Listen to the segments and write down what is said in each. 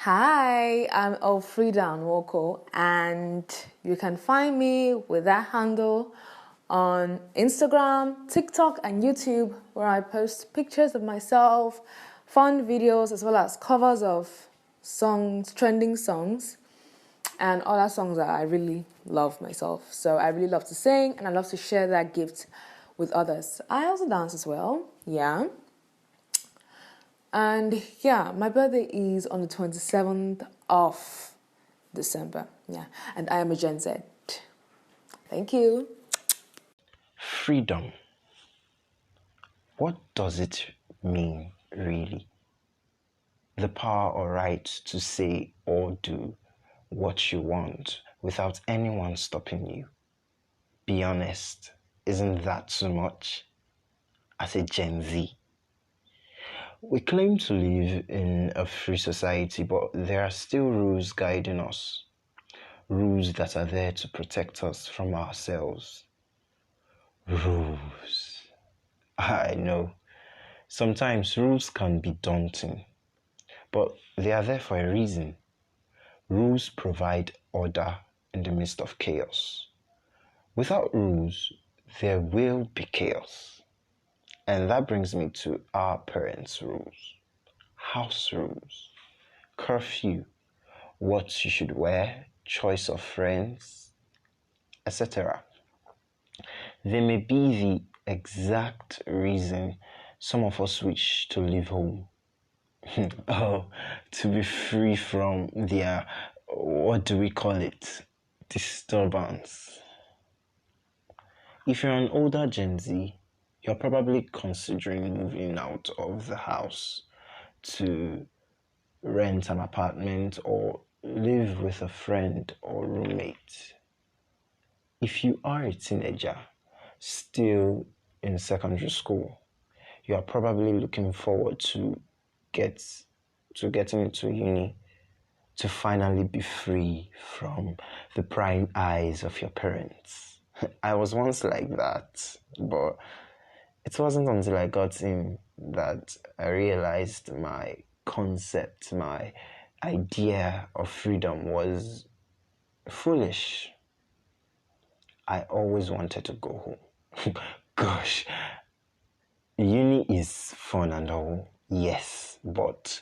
Hi, I'm elfredanwoko, and you can find me with that handle on Instagram, TikTok, and YouTube, where I post pictures of myself, fun videos, as well as covers of songs, trending songs, and other songs that I really love myself. So I really love to sing, and I love to share that gift with others. I also dance as well, yeah. And yeah, my birthday is on the 27th of December. Yeah, and I am a Gen Z. Thank you. Freedom. What does it mean, really? The power or right to say or do what you want without anyone stopping you. Be honest, isn't that too much? As a Gen Z. We claim to live in a free society, but there are still rules guiding us. Rules that are there to protect us from ourselves. Rules. I know. Sometimes rules can be daunting, but they are there for a reason. Rules provide order in the midst of chaos. Without rules, there will be chaos. And that brings me to our parents' rules, house rules, curfew, what you should wear, choice of friends, etc. They may be the exact reason some of us wish to leave home. Oh, to be free from their, what do we call it, disturbance. If you're an older Gen Z, you're probably considering moving out of the house to rent an apartment or live with a friend or roommate. If you are a teenager, still in secondary school, you are probably looking forward to getting into uni, to finally be free from the prying eyes of your parents. I was once like that, but it wasn't until I got in that I realized my concept, my idea of freedom was foolish. I always wanted to go home. Gosh, uni is fun and all, yes, but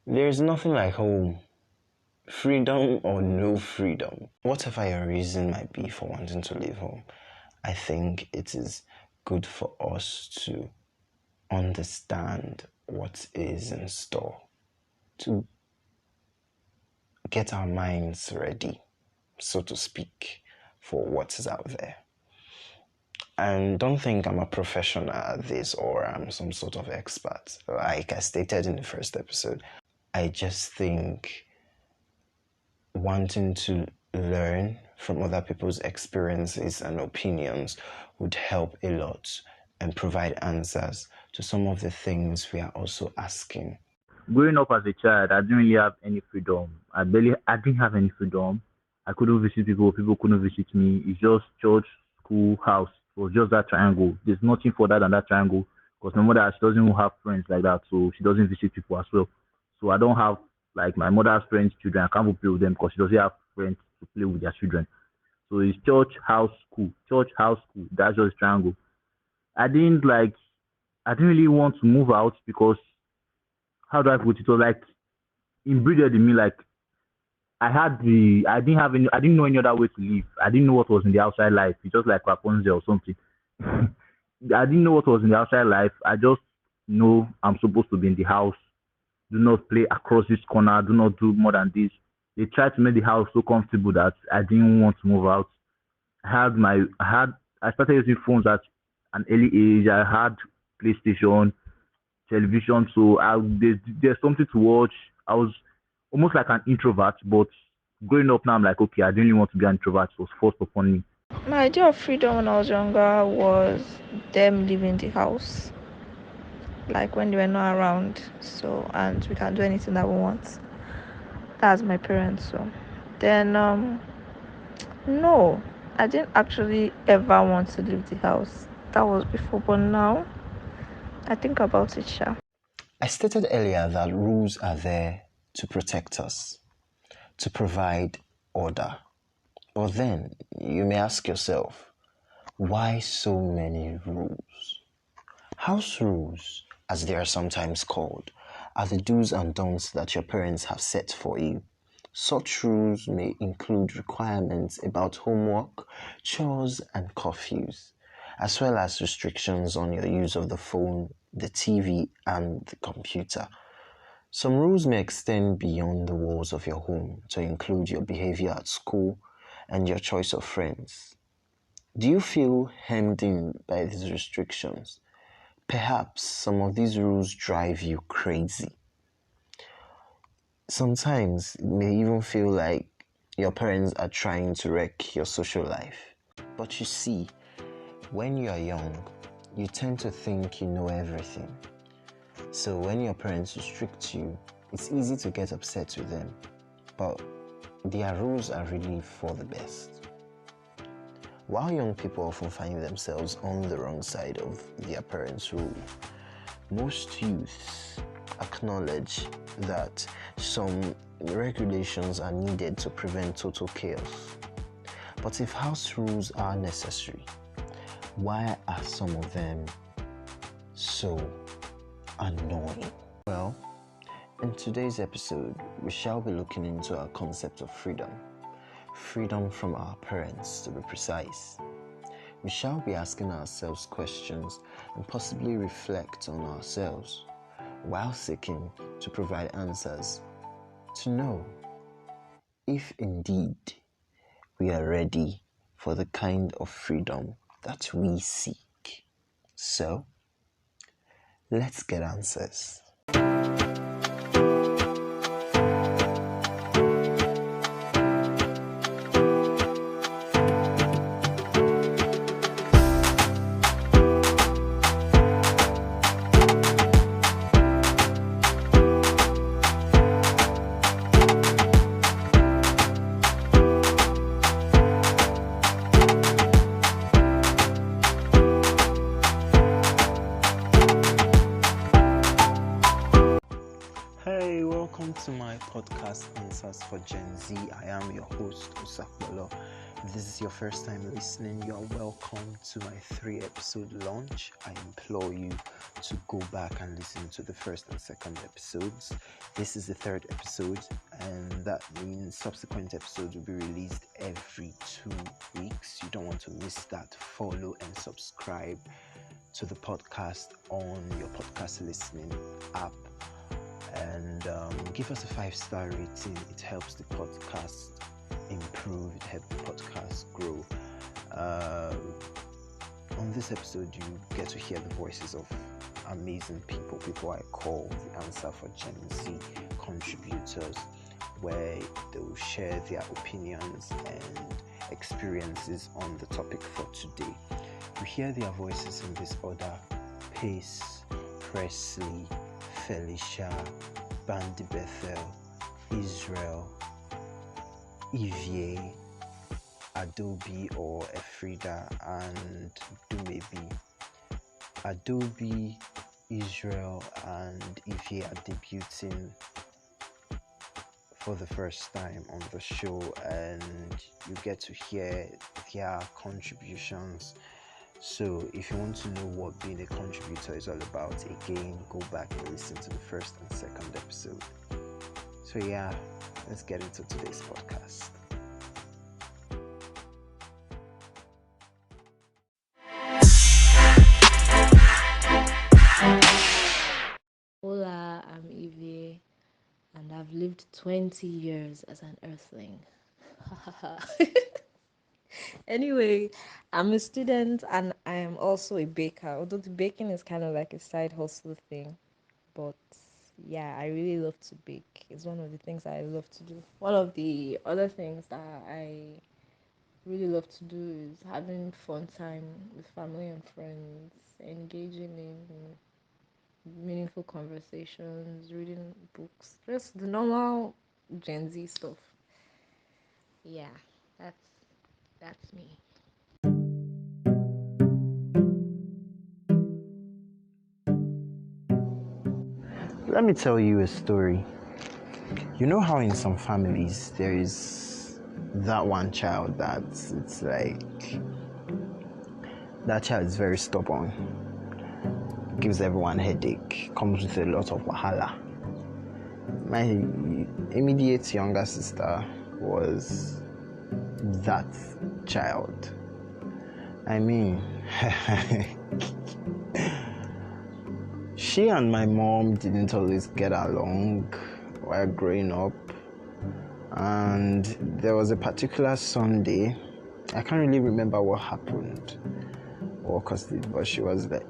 there's nothing like home. Freedom or no freedom, whatever your reason might be for wanting to leave home, I think it is good for us to understand what is in store, to get our minds ready, so to speak, for what is out there. And don't think I'm a professional at this or I'm some sort of expert. Like I stated in the first episode, I just think wanting to learn from other people's experiences and opinions would help a lot and provide answers to some of the things we are also asking. Growing up as a child, I didn't really have any freedom. I didn't have any freedom. I couldn't visit people. People couldn't visit me. It's just church, school, house. It was just that triangle. There's nothing further than that triangle because my mother, she doesn't have friends like that, so she doesn't visit people as well. So I don't have like my mother's friends' children. I can't play with them because she doesn't have friends to play with their children. So it's church, house, school. Church, house, school. That's just triangle. I didn't like. I didn't really want to move out because how do I put it? So like inbreeded in me, like I didn't know any other way to live. I didn't know what was in the outside life. It's just like Rapunzel or something. I didn't know what was in the outside life. I just know I'm supposed to be in the house. Do not play across this corner. Do not do more than this. They tried to make the house so comfortable that I didn't want to move out. I started using phones at an early age. I had PlayStation, television, so there's something to watch. I was almost like an introvert, but growing up now, I'm like, okay, I didn't really want to be an introvert. It was forced upon me. My idea of freedom when I was younger was them leaving the house, like when they were not around, so and we can do anything that we want. That's my parents. So then no, I didn't actually ever want to leave the house. That was before, but now I think about it, sure. I stated earlier that rules are there to protect us, to provide order. But then you may ask yourself, why so many rules? House rules, as they are sometimes called, are the do's and don'ts that your parents have set for you. Such rules may include requirements about homework, chores, and curfews, as well as restrictions on your use of the phone, the TV, and the computer. Some rules may extend beyond the walls of your home to include your behavior at school and your choice of friends. Do you feel hemmed in by these restrictions? Perhaps some of these rules drive you crazy. Sometimes it may even feel like your parents are trying to wreck your social life. But you see, when you are young, you tend to think you know everything. So when your parents restrict you, it's easy to get upset with them. But their rules are really for the best. While young people often find themselves on the wrong side of their parents' rule, most youths acknowledge that some regulations are needed to prevent total chaos. But if house rules are necessary, why are some of them so annoying? Well, in today's episode, we shall be looking into our concept of freedom. Freedom from our parents, to be precise. We shall be asking ourselves questions and possibly reflect on ourselves while seeking to provide answers to know if indeed we are ready for the kind of freedom that we seek. So, let's get answers. Hey, welcome to my podcast Answers for Gen Z. I am your host, Osakpọlọ. If this is your first time listening, you are welcome to my 3-episode launch. I implore you to go back and listen to the first and second episodes. This is the 3rd episode, and that means subsequent episodes will be released every 2 weeks. You don't want to miss that. Follow and subscribe to the podcast on your podcast listening app. And give us a 5-star rating. It helps the podcast improve, it helps the podcast grow. On this episode, you get to hear the voices of amazing people I call the Answer for Gen Z Contributors, where they will share their opinions and experiences on the topic for today. You hear their voices in this order: Pace, Presley, Felicia, Bethel, Israel, Ivie, Adobe or Elfreda, and Dumebi. Adobe, Israel, and Ivie are debuting for the first time on the show, and you get to hear their contributions. So if you want to know what being a contributor is all about, again, go back and listen to the first and second episode. So yeah, let's get into today's podcast. Hola, I'm Ivie, and I've lived 20 years as an earthling. Anyway, I'm a student and I am also a baker, although the baking is kind of like a side hustle thing. But yeah, I really love to bake. It's one of the things I love to do. One of the other things that I really love to do is having fun time with family and friends, engaging in meaningful conversations, reading books, just the normal Gen Z stuff. Yeah, that's me. Let me tell you a story. You know how in some families there is that one child that it's like that child is very stubborn, gives everyone headache, comes with a lot of wahala. My immediate younger sister was that child. I mean, she and my mom didn't always get along while growing up, and there was a particular Sunday, I can't really remember what happened or caused it, but she was like,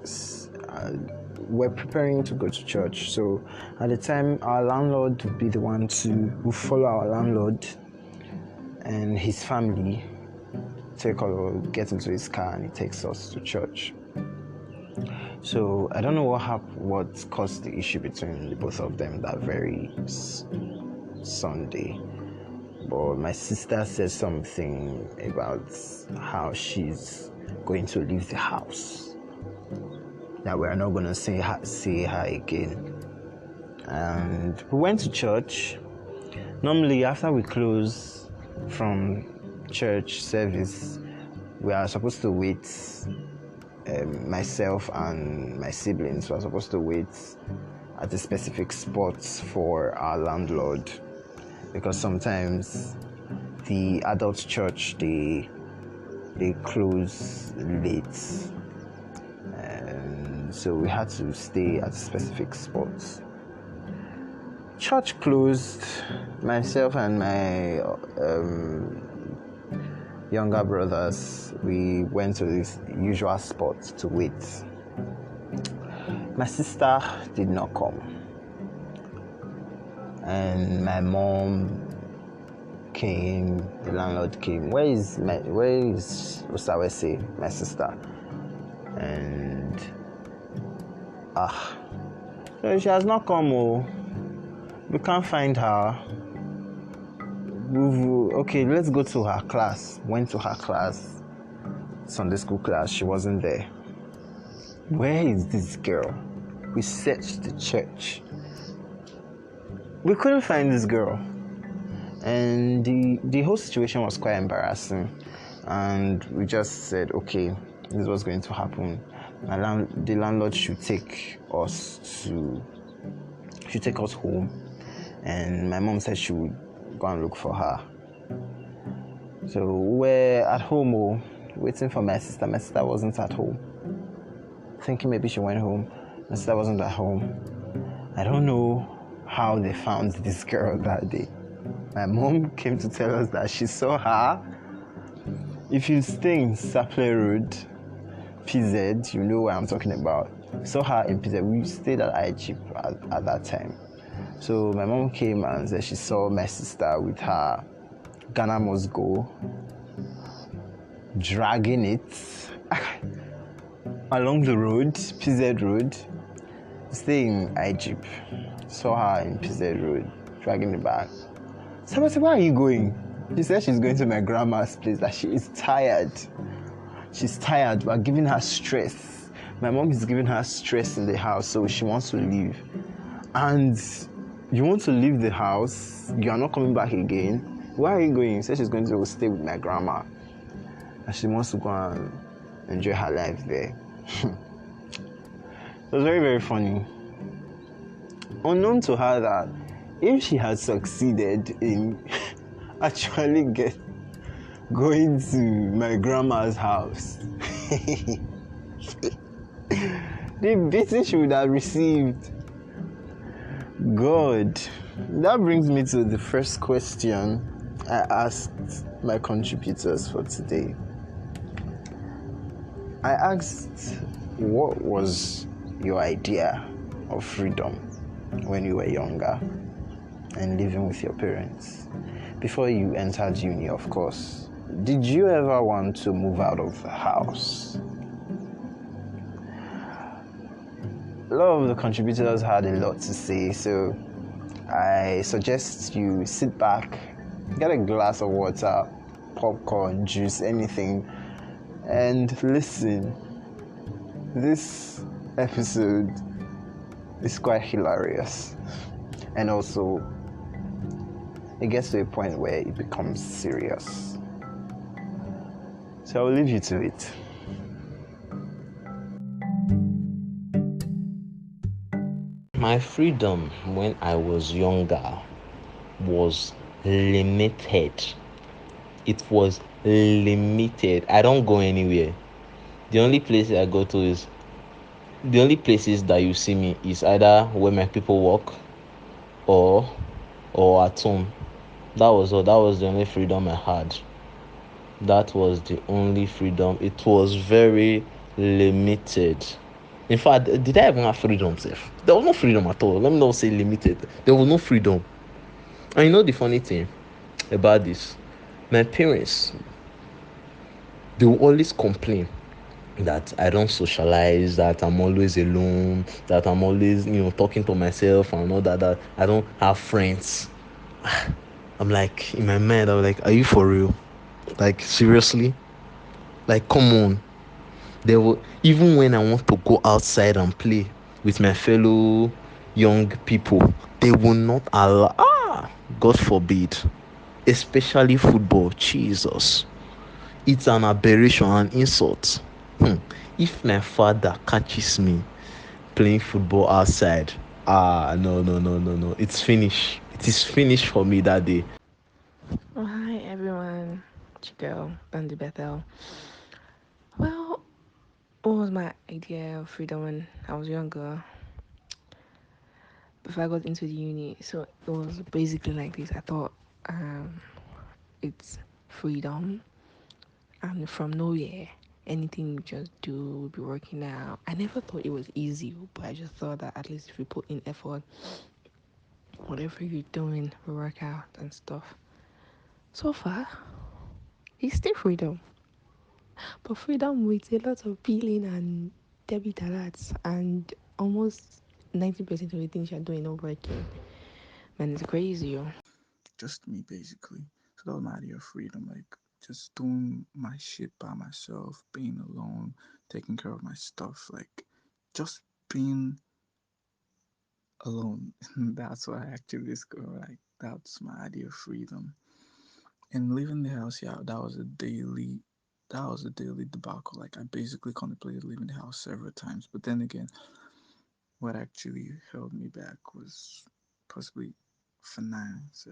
we're preparing to go to church. So at the time, our landlord would be the one who follow our landlord and his family get into his car, and he takes us to church. So I don't know what caused the issue between the both of them that very Sunday, but my sister said something about how she's going to leave the house, that we're not going to see her again. And we went to church. Normally, after we close from church service, we are supposed to wait. Myself and my siblings were supposed to wait at a specific spot for our landlord, because sometimes the adult church they close late, and so we had to stay at specific spots. Church closed. Myself and my younger brothers, we went to this usual spot to wait. My sister did not come, and my mom came. The landlord came. Where is Osawese, my sister? And so she has not come. Oh, we can't find her. Okay, let's go to her class. Went to her class, Sunday school class. She wasn't there. Where is this girl? We searched the church. We couldn't find this girl, and the whole situation was quite embarrassing. And we just said, okay, this is what's going to happen. The landlord should take us home, and my mom said she would go and look for her. So we're at home, waiting for my sister. My sister wasn't at home. Thinking maybe she went home. My sister wasn't at home. I don't know how they found this girl that day. My mom came to tell us that she saw her. If you stay in Saple Road, PZ, you know what I'm talking about. Saw her in PZ. We stayed at Ivie at that time. So my mom came and said she saw my sister with her Ghana Must Go, dragging it along the road, PZ Road, staying in Ivie. Saw her in PZ Road, dragging it back. So I said, where are you going? She said she's going to my grandma's place, that she is tired. She's tired. We're giving her stress. My mom is giving her stress in the house, so she wants to leave. And you want to leave the house, you are not coming back again. Where are you going? She said she's going to stay with my grandma, and she wants to go and enjoy her life there. It was very, very funny. Unknown to her that if she had succeeded in actually going to my grandma's house, the beating she would have received. God, that brings me to the first question I asked my contributors for today. I asked, what was your idea of freedom when you were younger and living with your parents? Before you entered uni, of course. Did you ever want to move out of the house? A lot of the contributors had a lot to say, so I suggest you sit back, get a glass of water, popcorn, juice, anything, and listen. This episode is quite hilarious, and also it gets to a point where it becomes serious. So I'll leave you to it. My freedom when I was younger was limited. It was limited. I don't go anywhere. The only places I go to is the only places that you see me is either where my people work or at home. That was all. That was the only freedom I had. That was the only freedom. It was very limited. In fact, did I even have freedom, Seth? There was no freedom at all. Let me not say limited. There was no freedom. And you know the funny thing about this? My parents, they will always complain that I don't socialize, that I'm always alone, that I'm always, talking to myself and all that I don't have friends. I'm like, in my mind, I'm like, are you for real? Like, seriously? Like, come on. Even when I want to go outside and play with my fellow young people, they will not allow. God forbid. Especially football. Jesus. It's an aberration, an insult. If my father catches me playing football outside, no. It's finished. It is finished for me that day. Oh, hi everyone, it's your girl, Bethel. Well, what was my idea of freedom when I was younger? Before I got into the uni, so it was basically like this. I thought it's freedom, and from nowhere, anything you just do will be working out. I never thought it was easy, but I just thought that at least if you put in effort, whatever you're doing will work out and stuff. So far, it's still freedom. But freedom with a lot of peeling and debit alerts and almost 90% of the things you're doing not working. Man, it's crazy, yo. Just me basically. So that was my idea of freedom, like just doing my shit by myself, being alone, taking care of my stuff, like just being alone. That's what I actually discovered. Like that's my idea of freedom. And leaving the house, yeah, that was a daily debacle. Like I basically contemplated leaving the house several times. But then again, what actually held me back was possibly finance.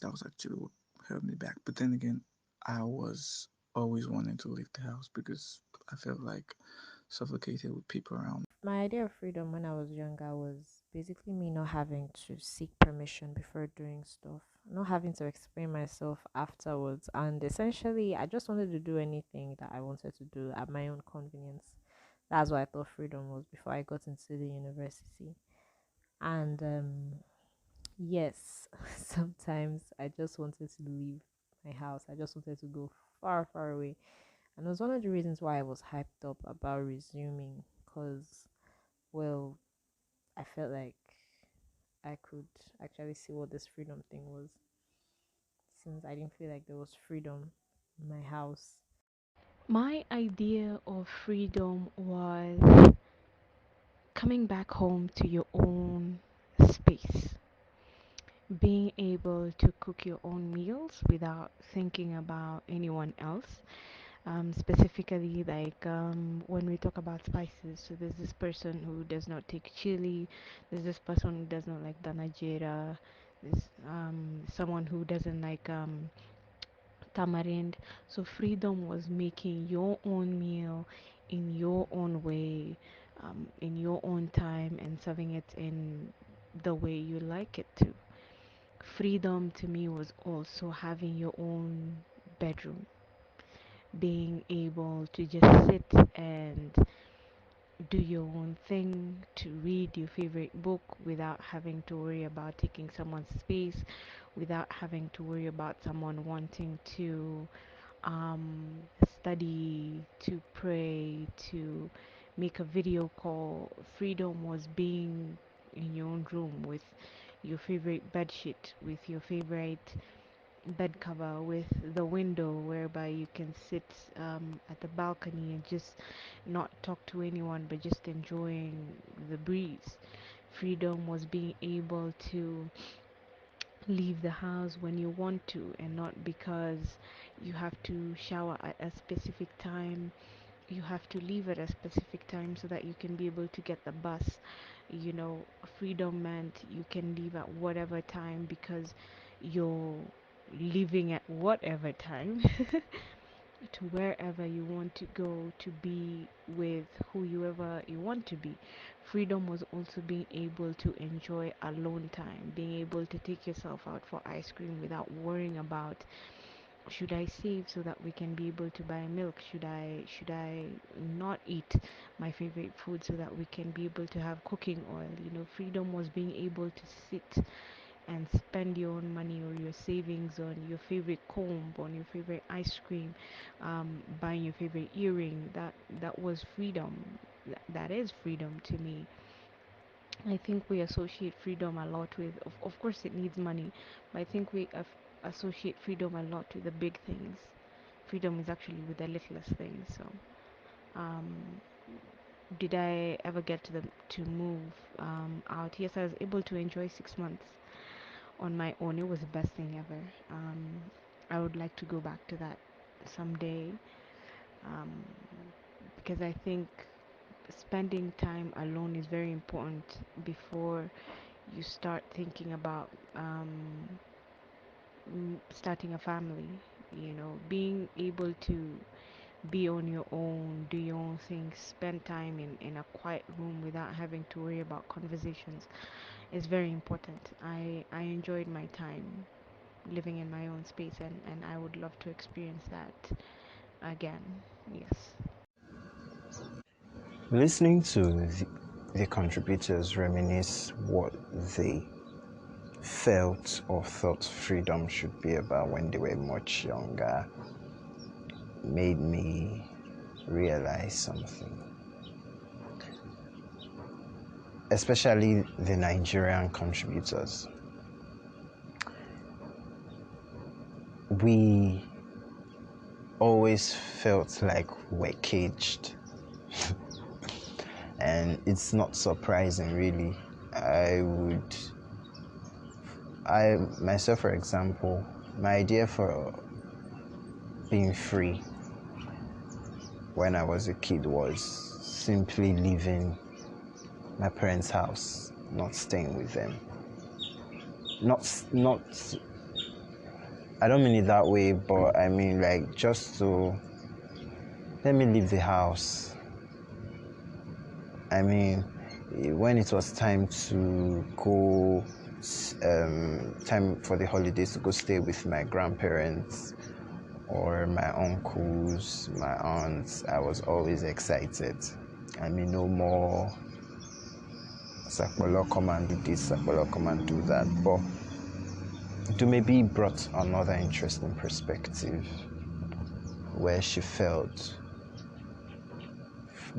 That was actually what held me back. But then again, I was always wanting to leave the house because I felt like suffocated with people around. My idea of freedom when I was younger was basically me not having to seek permission before doing stuff, not having to explain myself afterwards. And essentially, I just wanted to do anything that I wanted to do at my own convenience. That's what I thought freedom was before I got into the university. And yes, sometimes I just wanted to leave my house, I just wanted to go far, far away. And it was one of the reasons why I was hyped up about resuming because, well, I felt like I could actually see what this freedom thing was since I didn't feel like there was freedom in my house. My idea of freedom was coming back home to your own space, being able to cook your own meals without thinking about anyone else. Specifically, like when we talk about spices, so there's this person who does not take chili, there's this person who does not like danajera, there's someone who doesn't like tamarind. So freedom was making your own meal in your own way, in your own time, and serving it in the way you like it to. Freedom to me was also having your own bedroom, being able to just sit and do your own thing, to read your favorite book without having to worry about taking someone's space, without having to worry about someone wanting to study, to pray, to make a video call. Freedom was being in your own room with your favorite bed sheet, with your favorite bed cover, with the window whereby you can sit at the balcony and just not talk to anyone but just enjoying the breeze. Freedom was being able to leave the house when you want to, and not because you have to shower at a specific time, you have to leave at a specific time so that you can be able to get the bus. You know, freedom meant you can leave at whatever time because you're leaving at whatever time to wherever you want to go, to be with whoever you want to be. Freedom was also being able to enjoy alone time, being able to take yourself out for ice cream without worrying about, should I save so that we can be able to buy milk? Should I not eat my favorite food so that we can be able to have cooking oil? You know, freedom was being able to sit and spend your own money or your savings on your favorite comb, on your favorite ice cream, buying your favorite earring. That was freedom. That is freedom to me. I think we associate freedom a lot with, of course, it needs money, but I think we associate freedom a lot with the big things. Freedom is actually with the littlest things. So, um, did I ever get to move out? Yes, I was able to enjoy 6 months on my own. It was the best thing ever. I would like to go back to that someday, um, because I think spending time alone is very important before you start thinking about starting a family. You know, being able to be on your own, do your own things, spend time in a quiet room without having to worry about conversations is very important. I enjoyed my time living in my own space, and I would love to experience that again. Yes. Listening to the contributors reminisce what they felt or thought freedom should be about when they were much younger made me realize something. Especially the Nigerian contributors. We always felt like we're caged. And it's not surprising, really. I myself, for example, my idea for being free when I was a kid was simply leaving my parents' house, not staying with them. Not, I don't mean it that way, but I mean like just to let me leave the house. I mean, when it was time to go, time for the holidays to go stay with my grandparents or my uncles, my aunts, I was always excited. I mean, no more Osakpọlọ come and do this, Osakpọlọ come and do that. But Dumebi brought another interesting perspective where she felt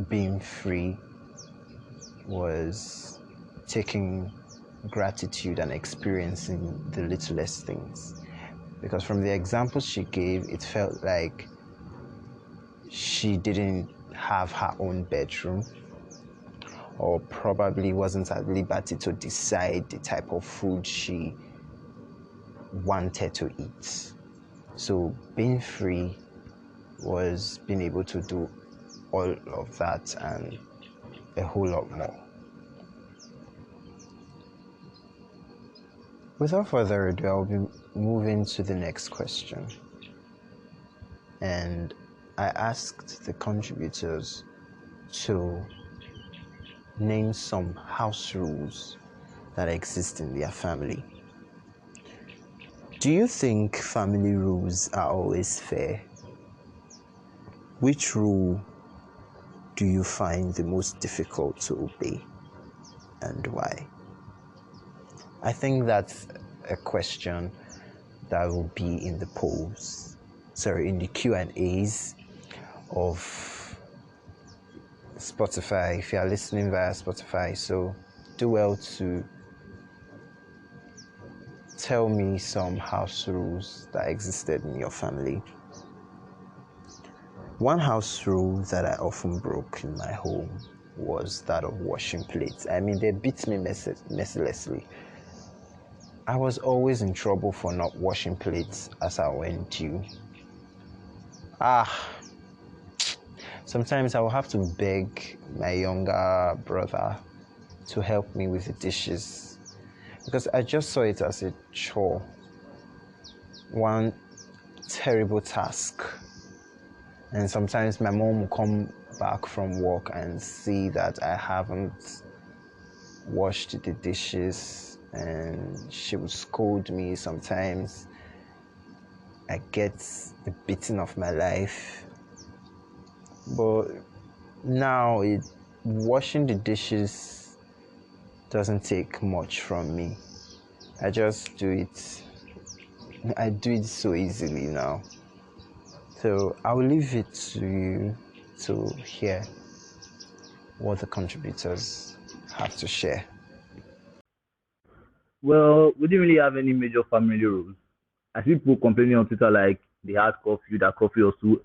being free was taking gratitude and experiencing the littlest things. Because from the examples she gave, it felt like she didn't have her own bedroom, or probably wasn't at liberty to decide the type of food she wanted to eat. So being free was being able to do all of that and a whole lot more. Without further ado, I'll be moving to the next question. And I asked the contributors to name some house rules that exist in their family. Do you think family rules are always fair? Which rule do you find the most difficult to obey, and why? I think that's a question that will be in the polls, in the Q&As of Spotify, if you are listening via Spotify. So do well to tell me some house rules that existed in your family. One house rule that I often broke in my home was that of washing plates. I mean, they beat me mercilessly. I was always in trouble for not washing plates as I went due. Sometimes I will have to beg my younger brother to help me with the dishes because I just saw it as a chore. One terrible task. And sometimes my mom will come back from work and see that I haven't washed the dishes and she would scold me. Sometimes I get the beating of my life. But now washing the dishes doesn't take much from me. I just do it. I do it so easily now. So I will leave it to you to hear what the contributors have to share. Well, we didn't really have any major family rules. I see people complaining on Twitter like they had curfew, that curfew was too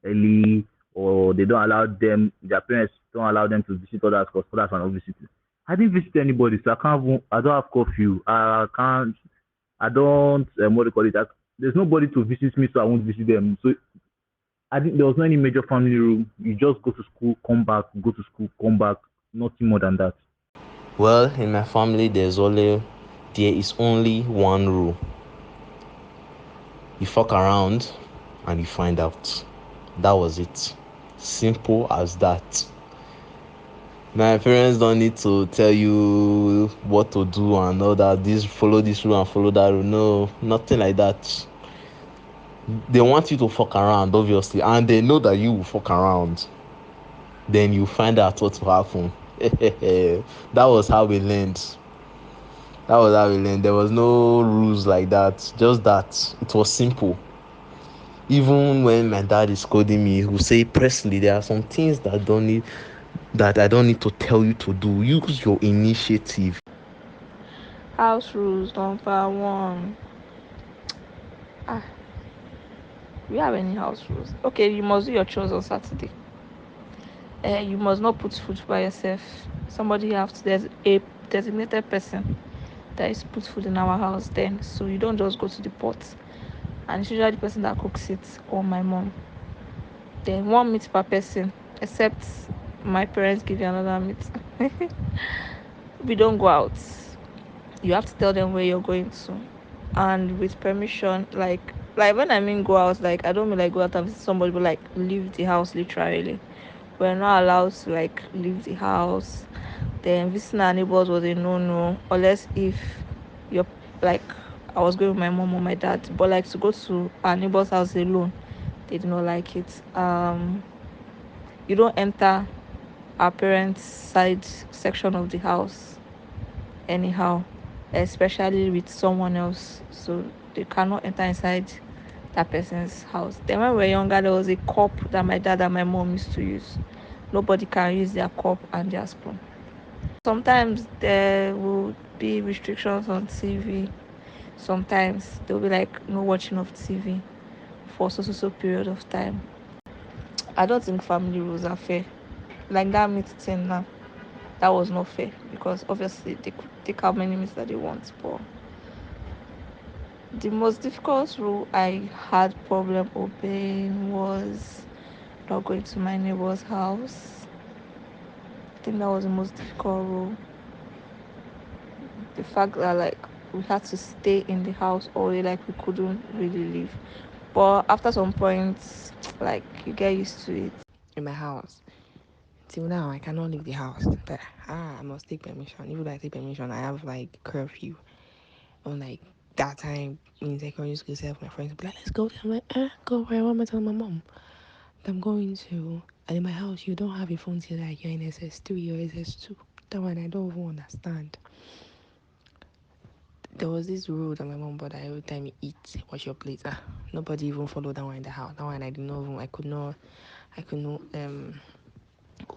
early, or they don't allow them, their parents don't allow them to visit others because others are not visiting. I didn't visit anybody, so I don't have curfew. I don't, what do you call it? There's nobody to visit me, so I won't visit them. So there was no any major family rule. You just go to school, come back, go to school, come back. Nothing more than that. Well, in my family, there is only one rule. You fuck around and you find out. That was it. Simple as that. My parents don't need to tell you what to do and all that. Follow this rule and follow that rule. No, nothing like that. They want you to fuck around, obviously, and they know that you will fuck around. Then you find out what will happen. That was how we learned. There was no rules like that. Just that. It was simple. Even when my dad is scolding me, he will say, Presley, there are some things that I don't need to tell you to do. Use your initiative. House rules number one. We have any house rules? Okay, you must do your chores on Saturday. You must not put food by yourself. There's a designated person that is put food in our house then, so you don't just go to the pot. And it's usually the person that cooks it or my mom. Then 1 meat per person, except my parents give you another meat. We don't go out. You have to tell them where you're going to, and with permission. Like when I mean go out, like I don't mean like go out and visit somebody, but like leave the house literally. We're not allowed to like leave the house. Then visiting our neighbors was a no, unless if you're like, I was going with my mom or my dad, but like to go to our neighbor's house alone, they do not like it. You don't enter our parents' side section of the house anyhow, especially with someone else, so they cannot enter inside that person's house. Then when we were younger, there was a cup that my dad and my mom used to use. Nobody can use their cup and their spoon. Sometimes there will be restrictions on TV. Sometimes there'll be like no watching of TV for so period of time. I don't think family rules are fair. Like that meat thing now, that was not fair because obviously they could take how many meats that they want. But the most difficult rule I had problem obeying was not going to my neighbor's house. I think that was the most difficult rule. The fact that like we had to stay in the house all day, like we couldn't really leave. But after some points, like you get used to it. In my house. Till now, I cannot leave the house. But I must take permission. Even though I take permission, I have like curfew. On like that time in secondary school, self my friends would be like, "Let's go." I'm like, go where? What am I telling my mom? That I'm going to. And in my house, you don't have a phone till like you're in SS3 or SS2. That one I don't even understand. There was this rule that my mom bought that every time you eat, wash your plate. Nobody even followed that one in the house. That one I didn't know. I could not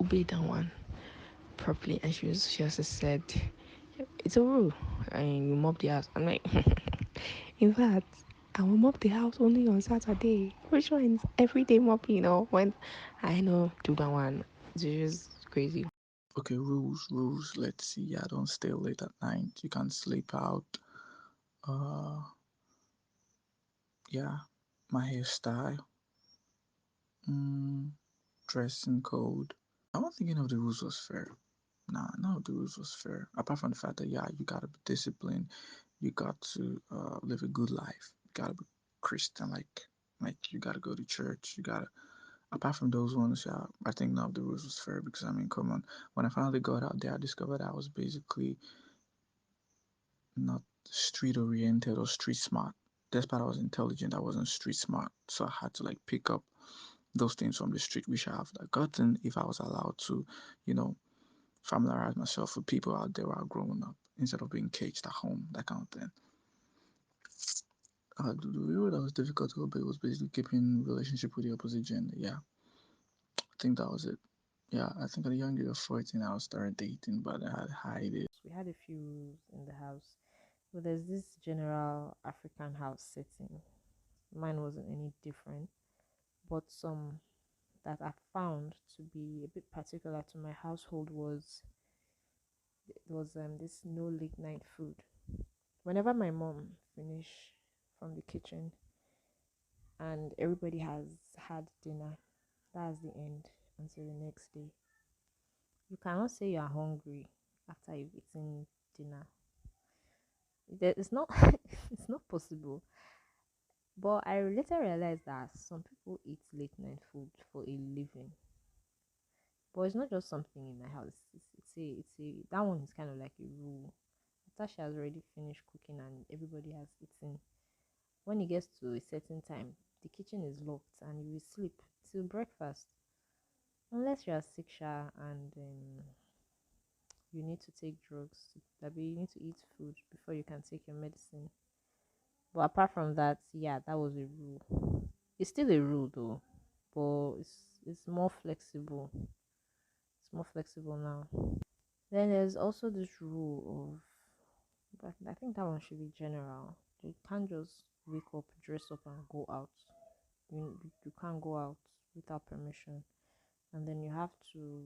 obey that one properly. And she just said, it's a rule. And you mop the house. I'm like, in fact, I will mop the house only on Saturday. Which one is everyday mopping? When I know do that one. It's just crazy. Okay, rules. Let's see. I don't stay late at night. You can't sleep out. Uh, yeah, my hairstyle, mm, dressing code. I don't think any of the rules was fair. Nah, none of the rules was fair. Apart from the fact that yeah, you gotta be disciplined, you got to live a good life, you gotta be Christian, like you gotta go to church, you gotta. Apart from those ones, yeah, I think none of the rules was fair because I mean, come on, when I finally got out there, I discovered I was basically not street oriented or street smart. Despite I was intelligent, I wasn't street smart, so I had to like pick up those things from the street, which I have gotten if I was allowed to, you know, familiarize myself with people out there while growing up instead of being caged at home, that kind of thing. The rule that was difficult to obey was basically keeping relationship with the opposite gender. Yeah, I think that was it. Yeah, I think at the young age of 14, I was started dating, but I had to hide it. We had a few rules in the house. But there's this general African house setting. Mine wasn't any different, but some that I found to be a bit particular to my household was this no late night food. Whenever my mom finish from the kitchen and everybody has had dinner, that's the end until the next day. You cannot say you are hungry after you've eaten dinner. It's not it's not possible. But I later realized that some people eat late night food for a living. But it's not just something in my house. It's a that one is kind of like a rule. After she has already finished cooking and everybody has eaten, when it gets to a certain time, the kitchen is locked and you will sleep till breakfast. Unless you are sick, and you need to take drugs. That you need to eat food before you can take your medicine. But apart from that, yeah, that was a rule. It's still a rule though, but it's more flexible. It's more flexible now. Then there's also this rule of, but I think that one should be general. You can't just wake up, dress up, and go out. You can't go out without permission, and then you have to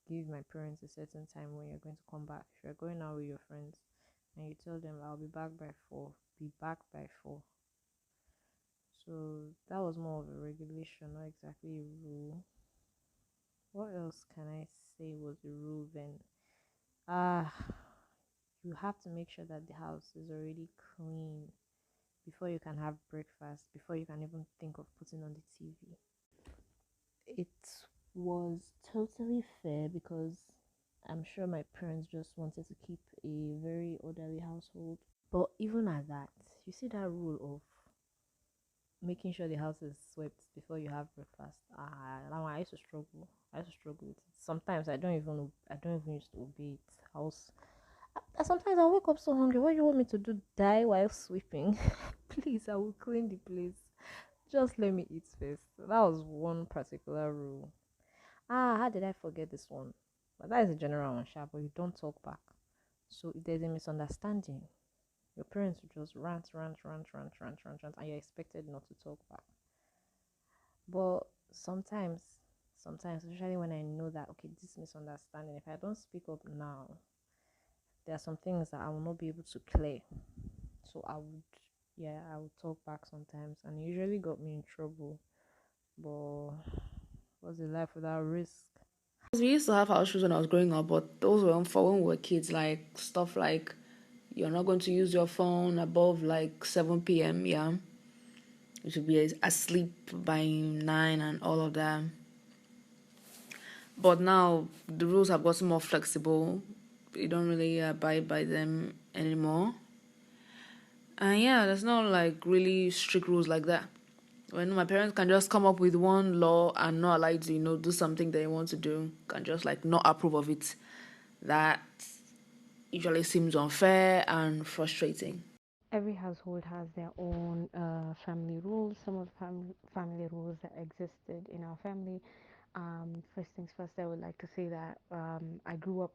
give my parents a certain time when you're going to come back. If you're going out with your friends, and you tell them I'll be back by 4, be back by 4. So that was more of a regulation, not exactly a rule. What else can I say was a rule then? Ah, you have to make sure that the house is already clean before you can have breakfast, before you can even think of putting on the TV. It was totally fair because I'm sure my parents just wanted to keep a very orderly household. But even at that, you see that rule of making sure the house is swept before you have breakfast. That one I used to struggle. I used to struggle with it. Sometimes I don't even used to obey it. Sometimes I wake up so hungry. What do you want me to do? Die while sweeping? Please, I will clean the place. Just let me eat first. That was one particular rule. How did I forget this one? But that is a general one, sharp, but you don't talk back. So if there's a misunderstanding, your parents will just rant, and you're expected not to talk back. But sometimes, especially when I know that okay, this misunderstanding, if I don't speak up now, there are some things that I will not be able to clear. So I would talk back sometimes, and it usually got me in trouble. But what's the life without risk? We used to have house shoes when I was growing up, but those were for when we were kids, like stuff like you're not going to use your phone above like 7 p.m. Yeah, you should be asleep by 9 and all of that. But now the rules have gotten more flexible. You don't really abide by them anymore. And yeah, there's no like really strict rules like that. When my parents can just come up with one law and not allow you to, do something they want to do, can just like not approve of it. That usually seems unfair and frustrating. Every household has their own family rules. Some of the family rules that existed in our family. First things first, I would like to say that I grew up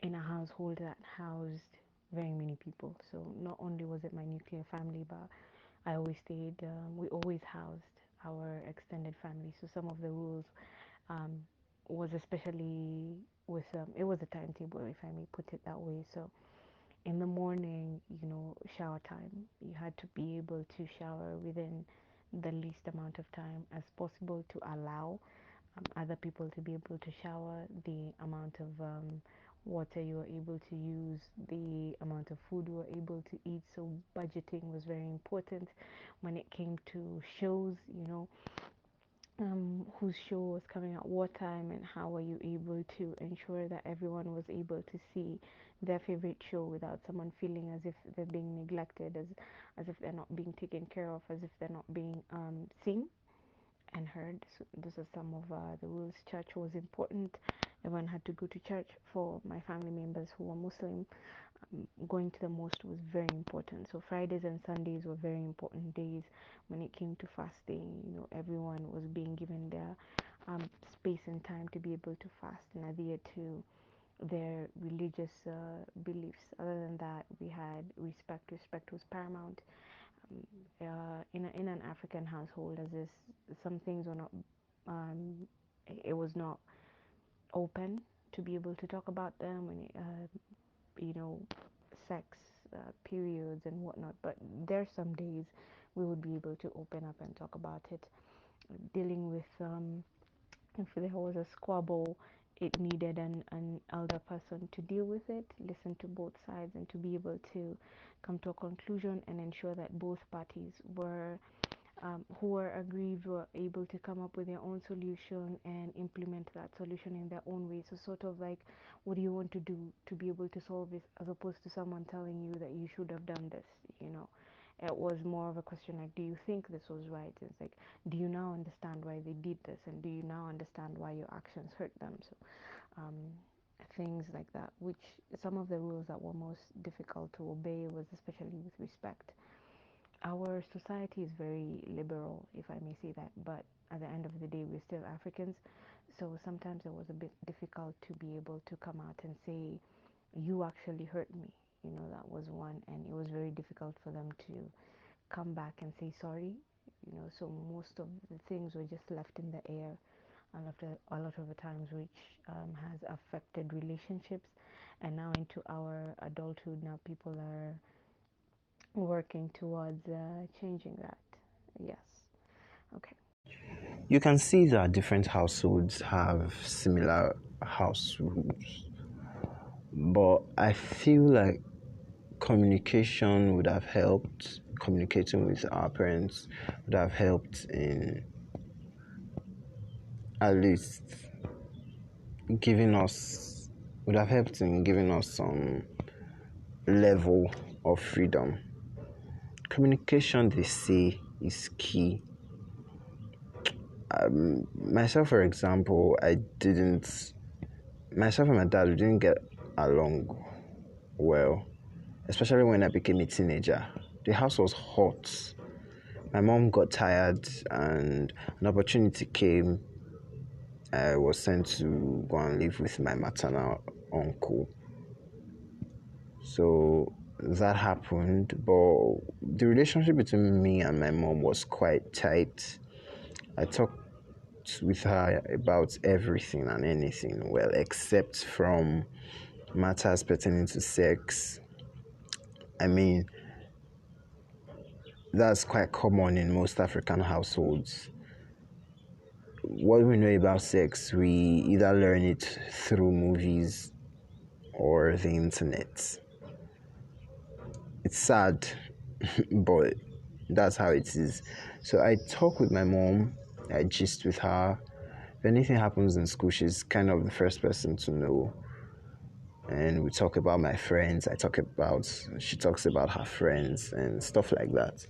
in a household that housed very many people. So not only was it my nuclear family, but we always housed our extended family. So some of the rules um, was especially with, it was a timetable, if I may put it that way. So in the morning, shower time. You had to be able to shower within the least amount of time as possible to allow other people to be able to shower, the amount of water you were able to use, the amount of food you were able to eat. So budgeting was very important when it came to shows, whose show was coming at what time, and how were you able to ensure that everyone was able to see their favorite show without someone feeling as if they're being neglected, as if they're not being taken care of, as if they're not being seen and heard. So those are some of the rules. Church was important. Everyone had to go to church. For my family members who were Muslim, going to the mosque was very important. So Fridays and Sundays were very important days when it came to fasting. Everyone was being given their space and time to be able to fast and adhere to their religious beliefs. Other than that, we had respect. Respect was paramount. In an African household, as this, some things were not, it was not open to be able to talk about them, and sex, periods, and whatnot. But there's some days we would be able to open up and talk about it. Dealing with if there was a squabble, it needed an elder person to deal with it, listen to both sides, and to be able to come to a conclusion and ensure that both parties who were aggrieved were able to come up with their own solution and implement that solution in their own way. So sort of like, what do you want to do to be able to solve this, as opposed to someone telling you that you should have done this. It was more of a question like, do you think this was right? It's like, do you now understand why they did this, and do you now understand why your actions hurt them? So um, things like that, which some of the rules that were most difficult to obey was especially with respect. Our society is very liberal, if I may say that, but at the end of the day, we're still Africans. So sometimes it was a bit difficult to be able to come out and say, you actually hurt me. That was one, and it was very difficult for them to come back and say sorry. So most of the things were just left in the air a lot of the times, which has affected relationships. And now into our adulthood, now people are working towards changing that. Yes. Okay. You can see that different households have similar house rules, but I feel like communication would have helped. Communicating with our parents would have helped in at least giving us some level of freedom. Communication, they say, is key. Myself, for example, myself and my dad, we didn't get along well, especially when I became a teenager. The house was hot. My mom got tired, and an opportunity came. I was sent to go and live with my maternal uncle. So that happened, but the relationship between me and my mom was quite tight. I talked with her about everything and anything, well, except from matters pertaining to sex. I mean, that's quite common in most African households. What we know about sex, we either learn it through movies or the internet. It's sad, but that's how it is. So I talk with my mom, I gist with her. If anything happens in school, she's kind of the first person to know. And we talk about my friends, she talks about her friends and stuff like that.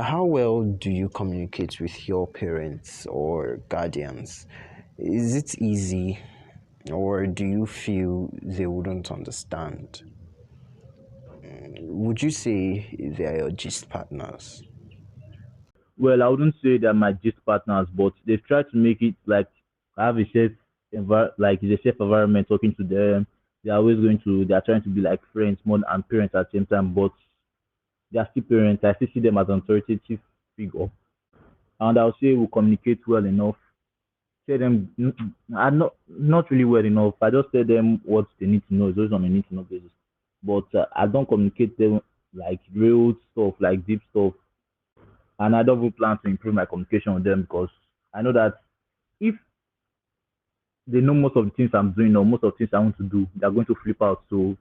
How well do you communicate with your parents or guardians? Is it easy, or do you feel they wouldn't understand? Would you say they are your gist partners? Well, I wouldn't say they're my gist partners, but they've tried to make it like I have a safe like it's a safe environment talking to them. They're trying to be like friends more than parents at the same time, but they are still parents. I still see them as an authoritative figure. And I'll say we communicate well enough. Tell them I'm not really well enough. I just tell them what they need to know. It's always on a need to know basis. but I don't communicate them like real stuff, like deep stuff, and I don't even plan to improve my communication with them because I know that if they know most of the things I'm doing or most of the things I want to do, they're going to flip out. So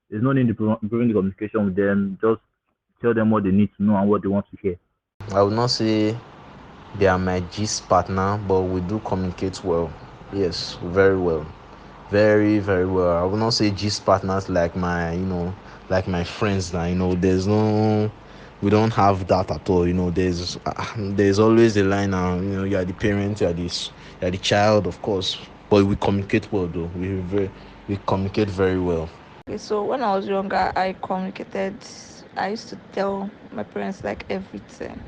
there's no need in improving the communication with them. Just tell them what they need to know and what they want to hear. I would not say they are my gist partner, but we do communicate well. Yes, very well. Very, very well. I would not say gist partners like like my friends now. There's no, we don't have that at all. There's always a line now. You are the parent, you are the child, of course. But we communicate well though. We communicate very well. Okay, so when I was younger, I communicated. I used to tell my parents like everything.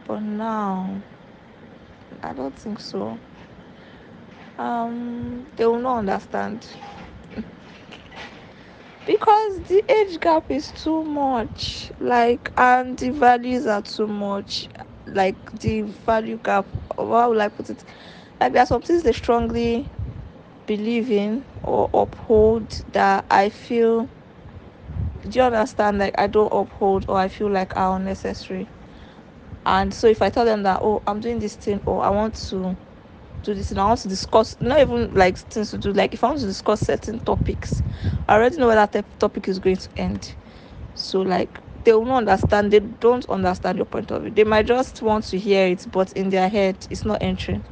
But now, I don't think so. They will not understand because the age gap is too much. Like, and the values are too much. Like the value gap. How will I put it? Like there are some things they strongly believe in or uphold that I feel, do you understand, like I don't uphold or I feel like are unnecessary. And so if I tell them that, oh, I'm doing this thing or I want to do this and I want to discuss, not even like things to do, like if I want to discuss certain topics, I already know where that topic is going to end. So like they will not understand, they don't understand your point of view. They might just want to hear it, but in their head it's not entering.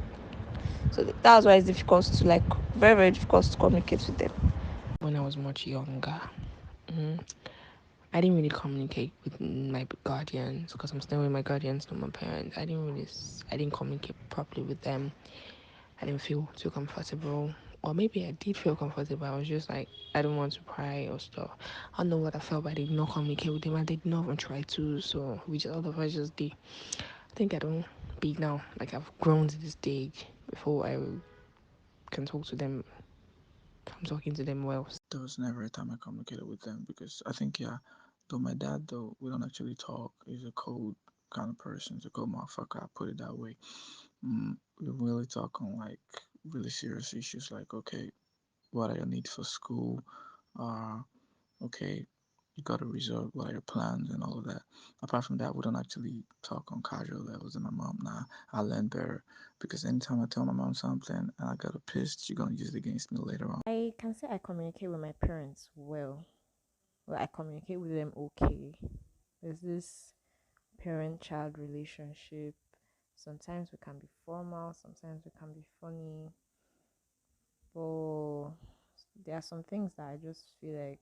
So that's why it's difficult to, like, very, very difficult to communicate with them. When I was much younger, mhm, I didn't really communicate with my guardians because I'm staying with my guardians, not my parents. I didn't communicate properly with them. I didn't feel too comfortable. Or maybe I did feel comfortable. I was just like, I don't want to cry or stuff. I don't know what I felt, but I did not communicate with them. I did not even try to. So we just, all of us just did. I think I don't big now. Like I've grown to this stage before I can talk to them. I'm talking to them well. There was never a time I communicated with them because I think, yeah, though my dad, though, we don't actually talk. He's a cold kind of person. He's a cold motherfucker, I put it that way. We really talk on like really serious issues like, okay, what are your needs for school? Uh, okay, you got a result, what are your plans and all of that. Apart from that, we don't actually talk on casual levels. And my mom, nah, I learned better because anytime I tell my mom something and I got her pissed, she's gonna use it against me later on. I can say I communicate with my parents well. Well, I communicate with them okay. There's this parent-child relationship. Sometimes we can be formal, sometimes we can be funny, but there are some things that I just feel like,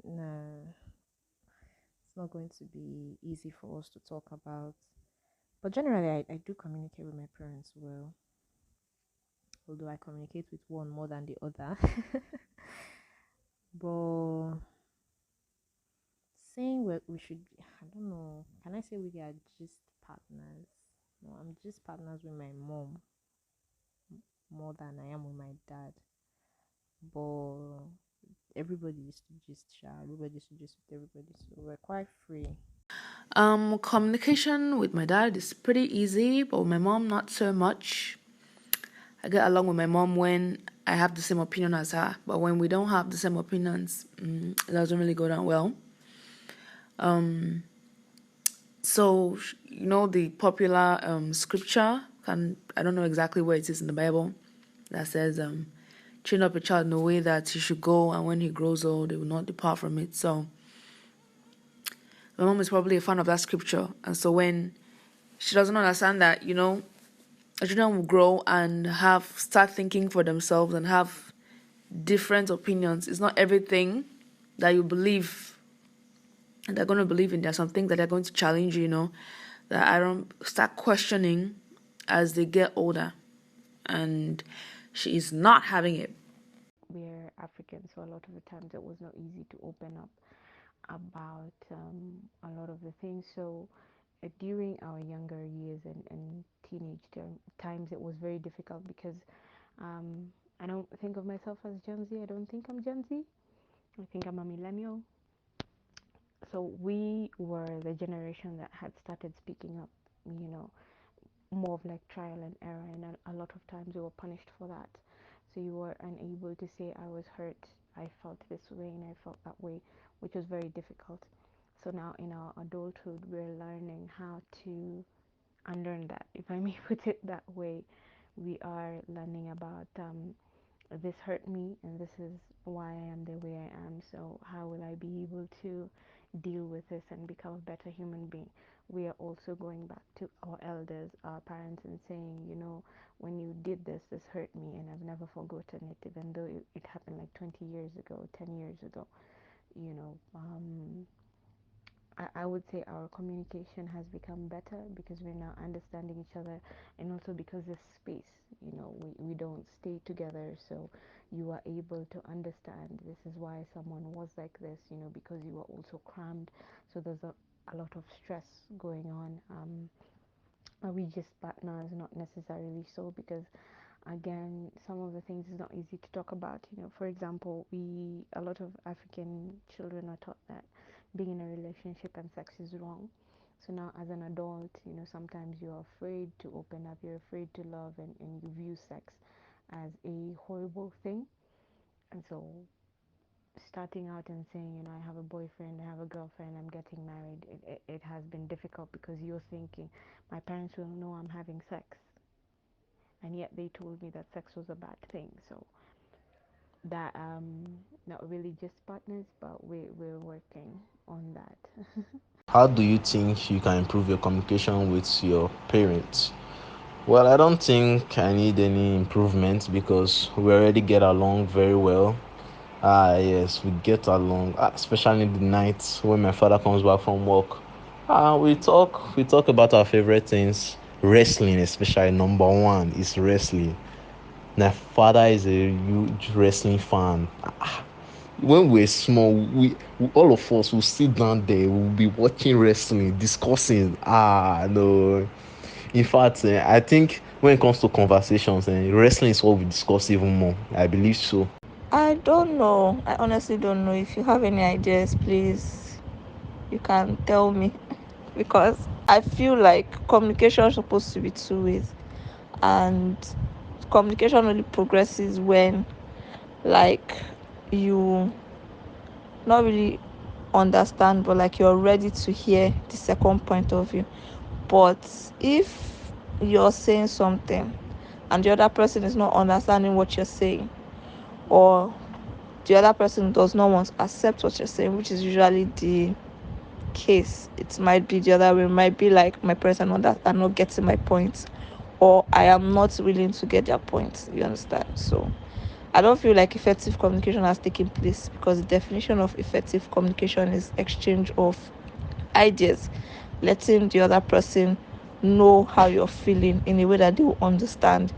nah, it's not going to be easy for us to talk about. But generally, I do communicate with my parents well, although I communicate with one more than the other. But saying we should, I don't know, can I say we are just partners? No, I'm just partners with my mom more than I am with my dad. But everybody used to just share, everybody used to just with everybody, so we're quite free. Communication with my dad is pretty easy, but with my mom, not so much. I get along with my mom when I have the same opinion as her, but when we don't have the same opinions, it doesn't really go down well. So, the popular scripture, I don't know exactly where it is in the Bible, that says, train up a child in the way that he should go, and when he grows old, he will not depart from it. So, my mom is probably a fan of that scripture, and so when she doesn't understand that, children will grow and start thinking for themselves and have different opinions. It's not everything that you believe and they're going to believe in. There are some things that they're going to challenge that I don't start questioning as they get older. And she is not having it. We're African, so a lot of the times it was not easy to open up about a lot of the things. So during our younger years and teenage times, it was very difficult because I don't think of myself as Gen Z. I don't think I'm Gen Z. I think I'm a millennial. So we were the generation that had started speaking up, you know, more of like trial and error, and a lot of times you were punished for that. So you were unable to say I was hurt, I felt this way and I felt that way, which was very difficult. So now in our adulthood, we're learning how to unlearn that, if I may put it that way. We are learning about this hurt me and this is why I am the way I am. So how will I be able to deal with this and become a better human being? We are also going back to our elders, our parents, and saying, when you did this, this hurt me, and I've never forgotten it, even though it happened like 20 years ago, 10 years ago. You know, I would say our communication has become better because we're now understanding each other, and also because there's space. We don't stay together, so you are able to understand this is why someone was like this, because you are also crammed. So there's a lot of stress going on. Are we just partners? Not necessarily so, because again, some of the things is not easy to talk about. For example, a lot of African children are taught that being in a relationship and sex is wrong. So now as an adult, sometimes you're afraid to open up, you're afraid to love, and you view sex as a horrible thing. And so starting out and saying, I have a boyfriend, I have a girlfriend, I'm getting married, it has been difficult because you're thinking, my parents will know I'm having sex, and yet they told me that sex was a bad thing. So that not really just partners, but we're working on that. How do you think you can improve your communication with your parents? Well, I don't think I need any improvement because we already get along very well. Yes, we get along, especially in the nights when my father comes back from work. We talk about our favorite things. Wrestling, especially number one, is wrestling. My father is a huge wrestling fan. When we're small, we all of us will sit down there, we'll be watching wrestling, discussing. No. In fact, I think when it comes to conversations, wrestling is what we discuss even more. I believe so. I don't know. I honestly don't know. If you have any ideas, please, you can tell me. Because I feel like communication is supposed to be two ways. And communication only progresses when, like, you not really understand, but like you're ready to hear the second point of view. But if you're saying something and the other person is not understanding what you're saying, or the other person does not want to accept what you're saying, which is usually the case, it might be the other way. It might be like my parents are not getting my points, or I am not willing to get their points. You understand? So I don't feel like effective communication has taken place, because the definition of effective communication is exchange of ideas, letting the other person know how you're feeling in a way that they will understand.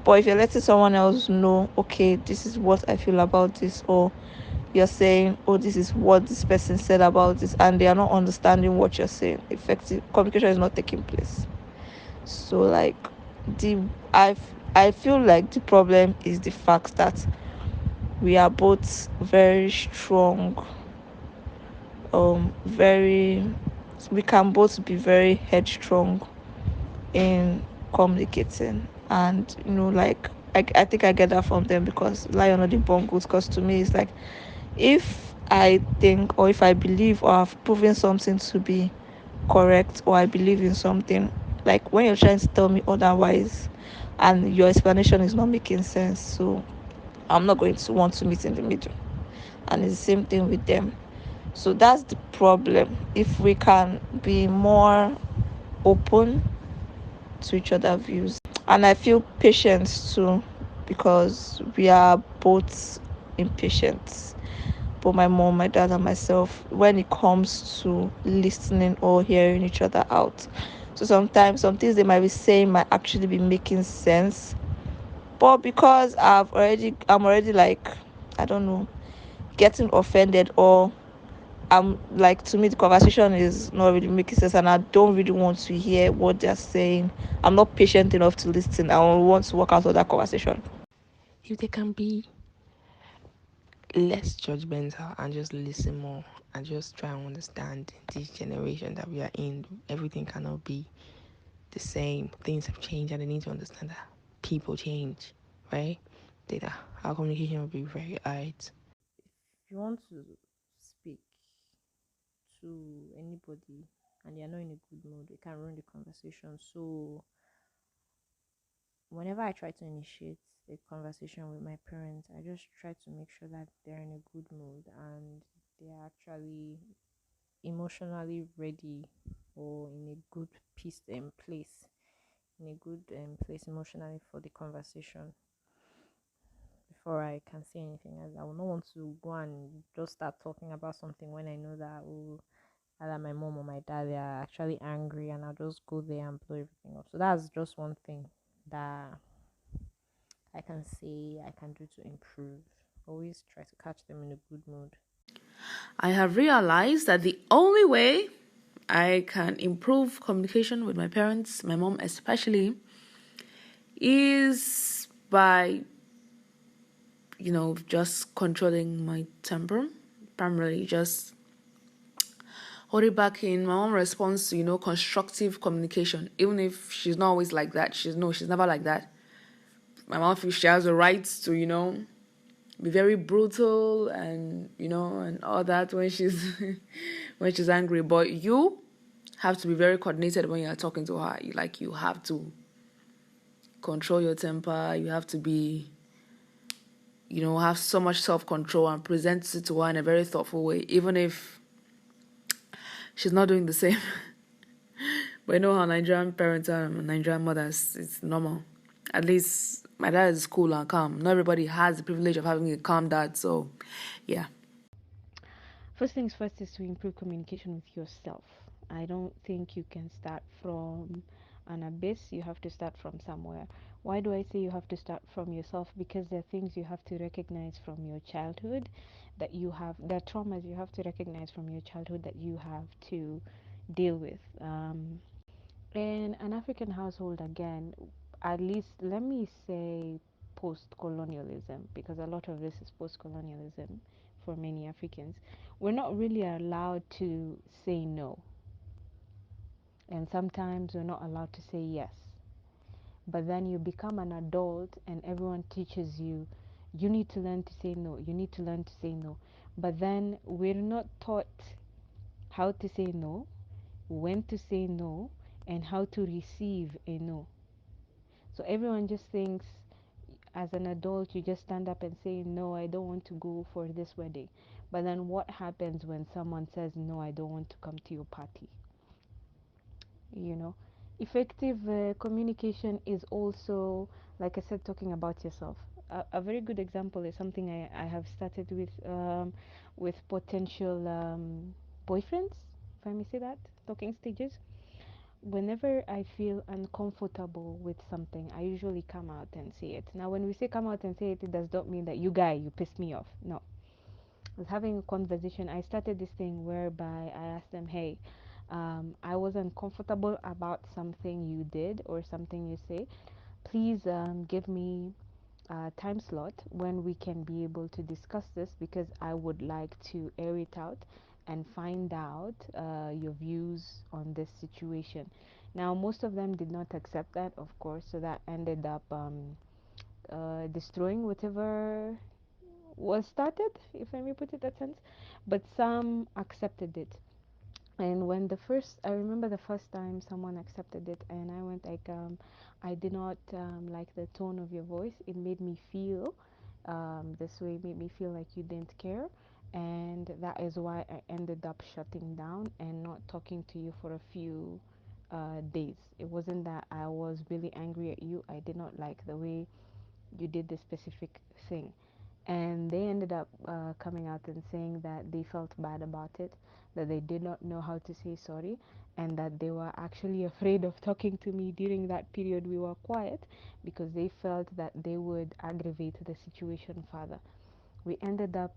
But if you're letting someone else know, okay, this is what I feel about this, or you're saying, oh, this is what this person said about this, and they are not understanding what you're saying, effective communication is not taking place. So like the I feel like the problem is the fact that we are both very strong, very we can both be very headstrong in communicating. And like I think I get that from them, because lion or the bongos, because to me it's like, if I think, or if I believe, or I've proven something to be correct, or I believe in something, like when you're trying to tell me otherwise and your explanation is not making sense, so I'm not going to want to meet in the middle. And it's the same thing with them. So that's the problem. If we can be more open to each other views, and I feel patience too, because we are both impatient, both my mom, my dad, and myself, when it comes to listening or hearing each other out. So sometimes some things they might be saying might actually be making sense, but because I'm already like, I don't know, getting offended, or I'm like, to me the conversation is not really making sense and I don't really want to hear what they're saying. I'm not patient enough to listen. I want to work out of that conversation. If they can be less judgmental and just listen more and just try and understand this generation that we are in, everything cannot be the same. Things have changed and they need to understand that people change, right? Data, our communication will be very light. if you want to speak to anybody and you're not in a good mood, it can ruin the conversation. So whenever I try to initiate a conversation with my parents, I just try to make sure that they're in a good mood and they're actually emotionally ready or in a good peace and place, in a good place emotionally for the conversation before I can say anything else. I will not want to go and just start talking about something when I know that either my mom or my dad they are actually angry, and I'll just go there and blow everything up. So that's just one thing that I can say I can do to improve. Always try to catch them in a good mood. I have realized that the only way I can improve communication with my parents, my mom especially, is by, just controlling my temper. Primarily just hold it back in. My mom responds to, constructive communication. Even if she's not always like that. She's never like that. My mom feels she has a right to, be very brutal and, and all that when she's when she's angry. But you have to be very coordinated when you're talking to her. You have to control your temper. You have to be, have so much self-control and present it to her in a very thoughtful way, even if she's not doing the same. But you know how Nigerian parents are, Nigerian mothers, it's normal. At least my dad is cool and calm. Not everybody has the privilege of having a calm dad, so yeah. First things first is to improve communication with yourself. I don't think you can start from an abyss. You have to start from somewhere. Why do I say you have to start from yourself? Because there are things you have to recognize from your childhood there are traumas you have to recognize from your childhood that you have to deal with. In an African household, again, at least let me say post colonialism, because a lot of this is post colonialism for many Africans, we're not really allowed to say no. And sometimes we're not allowed to say yes. But then you become an adult and everyone teaches you, you need to learn to say no, you need to learn to say no. But then we're not taught how to say no, when to say no, and how to receive a no. So everyone just thinks as an adult you just stand up and say no, I don't want to go for this wedding. But then what happens when someone says no, I don't want to come to your party? you know Effective communication is also, like I said, talking about yourself. A very good example is something I have started with potential boyfriends, if I may say that, talking stages. Whenever I feel uncomfortable with something, I usually come out and say it. Now, when we say come out and say it, it does not mean that you pissed me off. No. I was having a conversation. I started this thing whereby I asked them, hey, I wasn't comfortable about something you did or something you say. Please give me a time slot when we can be able to discuss this, because I would like to air it out and find out your views on this situation. Now, most of them did not accept that, of course, so that ended up destroying whatever was started, if I may put it that sense. But some accepted it. And when I remember the first time someone accepted it, and I went like, I did not like the tone of your voice. It made me feel this way. It made me feel like you didn't care, and that is why I ended up shutting down and not talking to you for a few days. It wasn't that I was really angry at you. I did not like the way you did this specific thing. And they ended up coming out and saying that they felt bad about it, that they did not know how to say sorry, and that they were actually afraid of talking to me during that period we were quiet, because they felt that they would aggravate the situation further. We ended up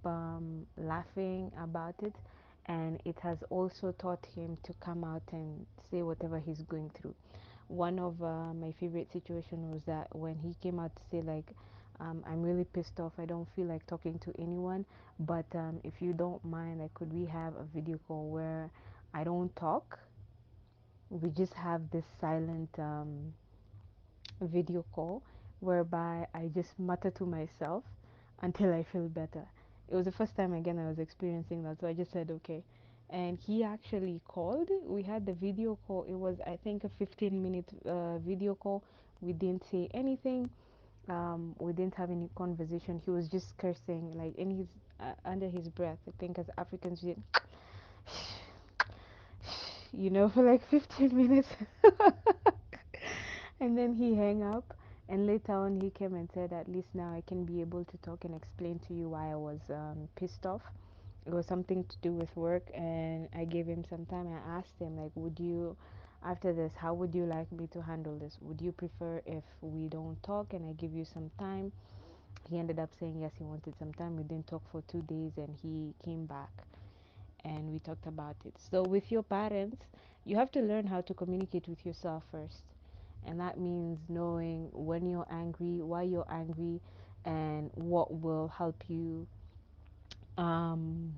laughing about it, and it has also taught him to come out and say whatever he's going through. One of my favorite situation was that when he came out to say like, I'm really pissed off, I don't feel like talking to anyone, but if you don't mind, like, could we have a video call where I don't talk, we just have this silent video call whereby I just mutter to myself until I feel better. It was the first time again I was experiencing that, so I just said okay. And he actually called. We had the video call. It was, I think, a 15-minute video call. We didn't say anything. We didn't have any conversation. He was just cursing, like in his under his breath. I think as Africans, we for like 15 minutes. And then he hung up. And later on, he came and said, "At least now I can be able to talk and explain to you why I was pissed off. It was something to do with work." And I gave him some time. I asked him, like, would you, after this, how would you like me to handle this? Would you prefer if we don't talk and I give you some time? He ended up saying yes, he wanted some time. We didn't talk for 2 days, and he came back and we talked about it. So with your parents, you have to learn how to communicate with yourself first. And that means knowing when you're angry, why you're angry, and what will help you um,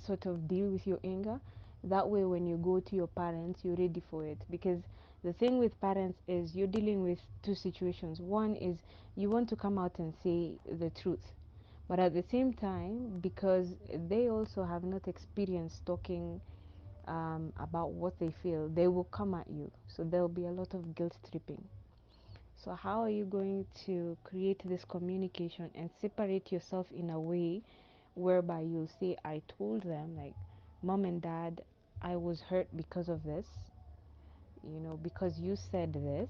sort of deal with your anger. That way, when you go to your parents, you're ready for it. Because the thing with parents is you're dealing with two situations. One is you want to come out and say the truth, but at the same time, because they also have not experienced talking about what they feel, they will come at you. So there'll be a lot of guilt tripping. So how are you going to create this communication and separate yourself in a way whereby you'll say, I told them, like, mom and dad, I was hurt because of this, because you said this,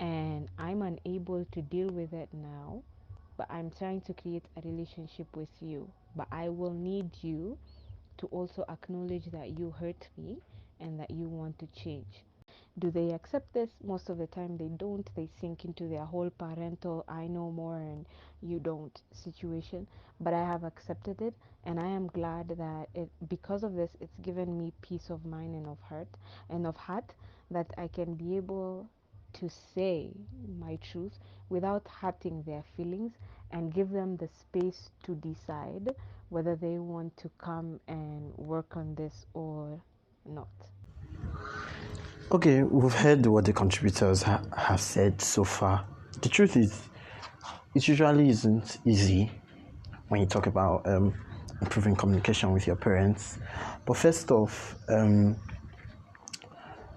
and I'm unable to deal with it now, but I'm trying to create a relationship with you. But I will need you to also acknowledge that you hurt me and that you want to change. Do they accept this? Most of the time they don't. They sink into their whole parental I know more and you don't situation. But I have accepted it, and I am glad that because of this it's given me peace of mind and of heart, that I can be able to say my truth without hurting their feelings, and give them the space to decide whether they want to come and work on this or not. Okay, we've heard what the contributors have said so far. The truth is, it usually isn't easy when you talk about improving communication with your parents. But first off,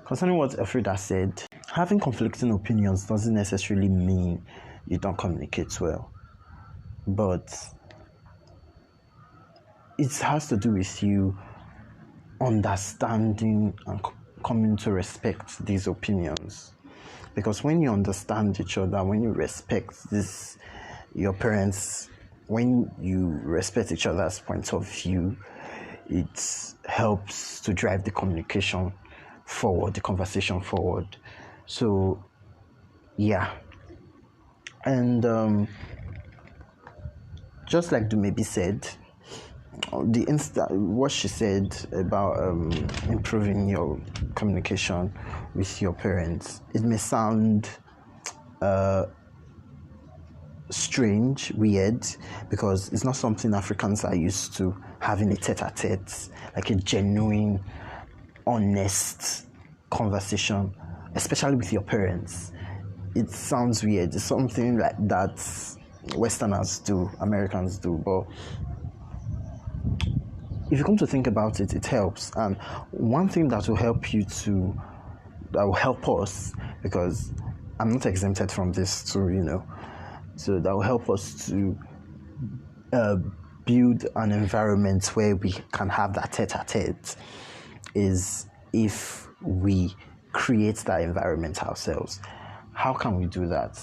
concerning what Elfreda said, having conflicting opinions doesn't necessarily mean you don't communicate well. But it has to do with you understanding and coming to respect these opinions. Because when you understand each other, when you respect your parents, when you respect each other's points of view, it helps to drive the communication forward, the conversation forward. So, yeah. And just like Dumebi said, what she said about improving your communication with your parents, it may sound strange, weird, because it's not something Africans are used to, having a tete-a-tete, like a genuine, honest conversation, especially with your parents. It sounds weird. It's something like that Westerners do, Americans do, but if you come to think about it, it helps. And one thing that will help us, because I'm not exempted from this too, so that will help us to build an environment where we can have that tete-a-tete, is if we create that environment ourselves. How can we do that?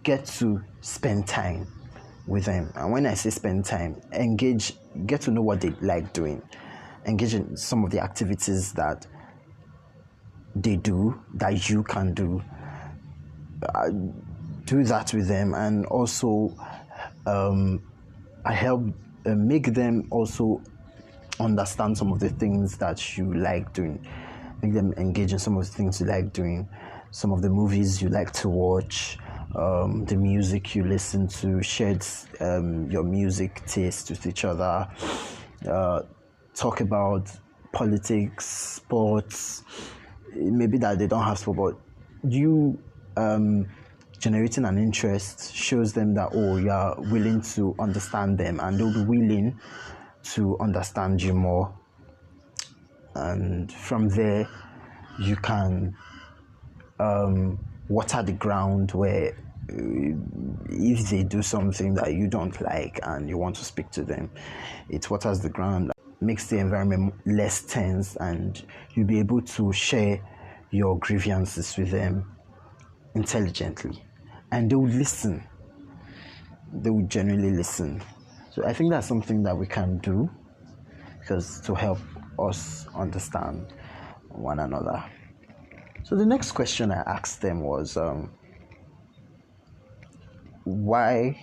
Get to spend time with them. And when I say spend time, get to know what they like doing, engage in some of the activities that they do that you can do. Do that with them, and also I help make them also understand some of the things that you like doing. Make them engage in some of the things you like doing, some of the movies you like to watch, the music you listen to, shared your music taste with each other, talk about politics, sports. Maybe that they don't have sport, but you generating an interest shows them that, oh, you are willing to understand them, and they'll be willing to understand you more. And from there, you can water the ground where if they do something that you don't like and you want to speak to them, it waters the ground, makes the environment less tense, and you'll be able to share your grievances with them intelligently, and they will listen. They will genuinely listen. So I think that's something that we can do, because to help us understand one another. So the next question I asked them was, why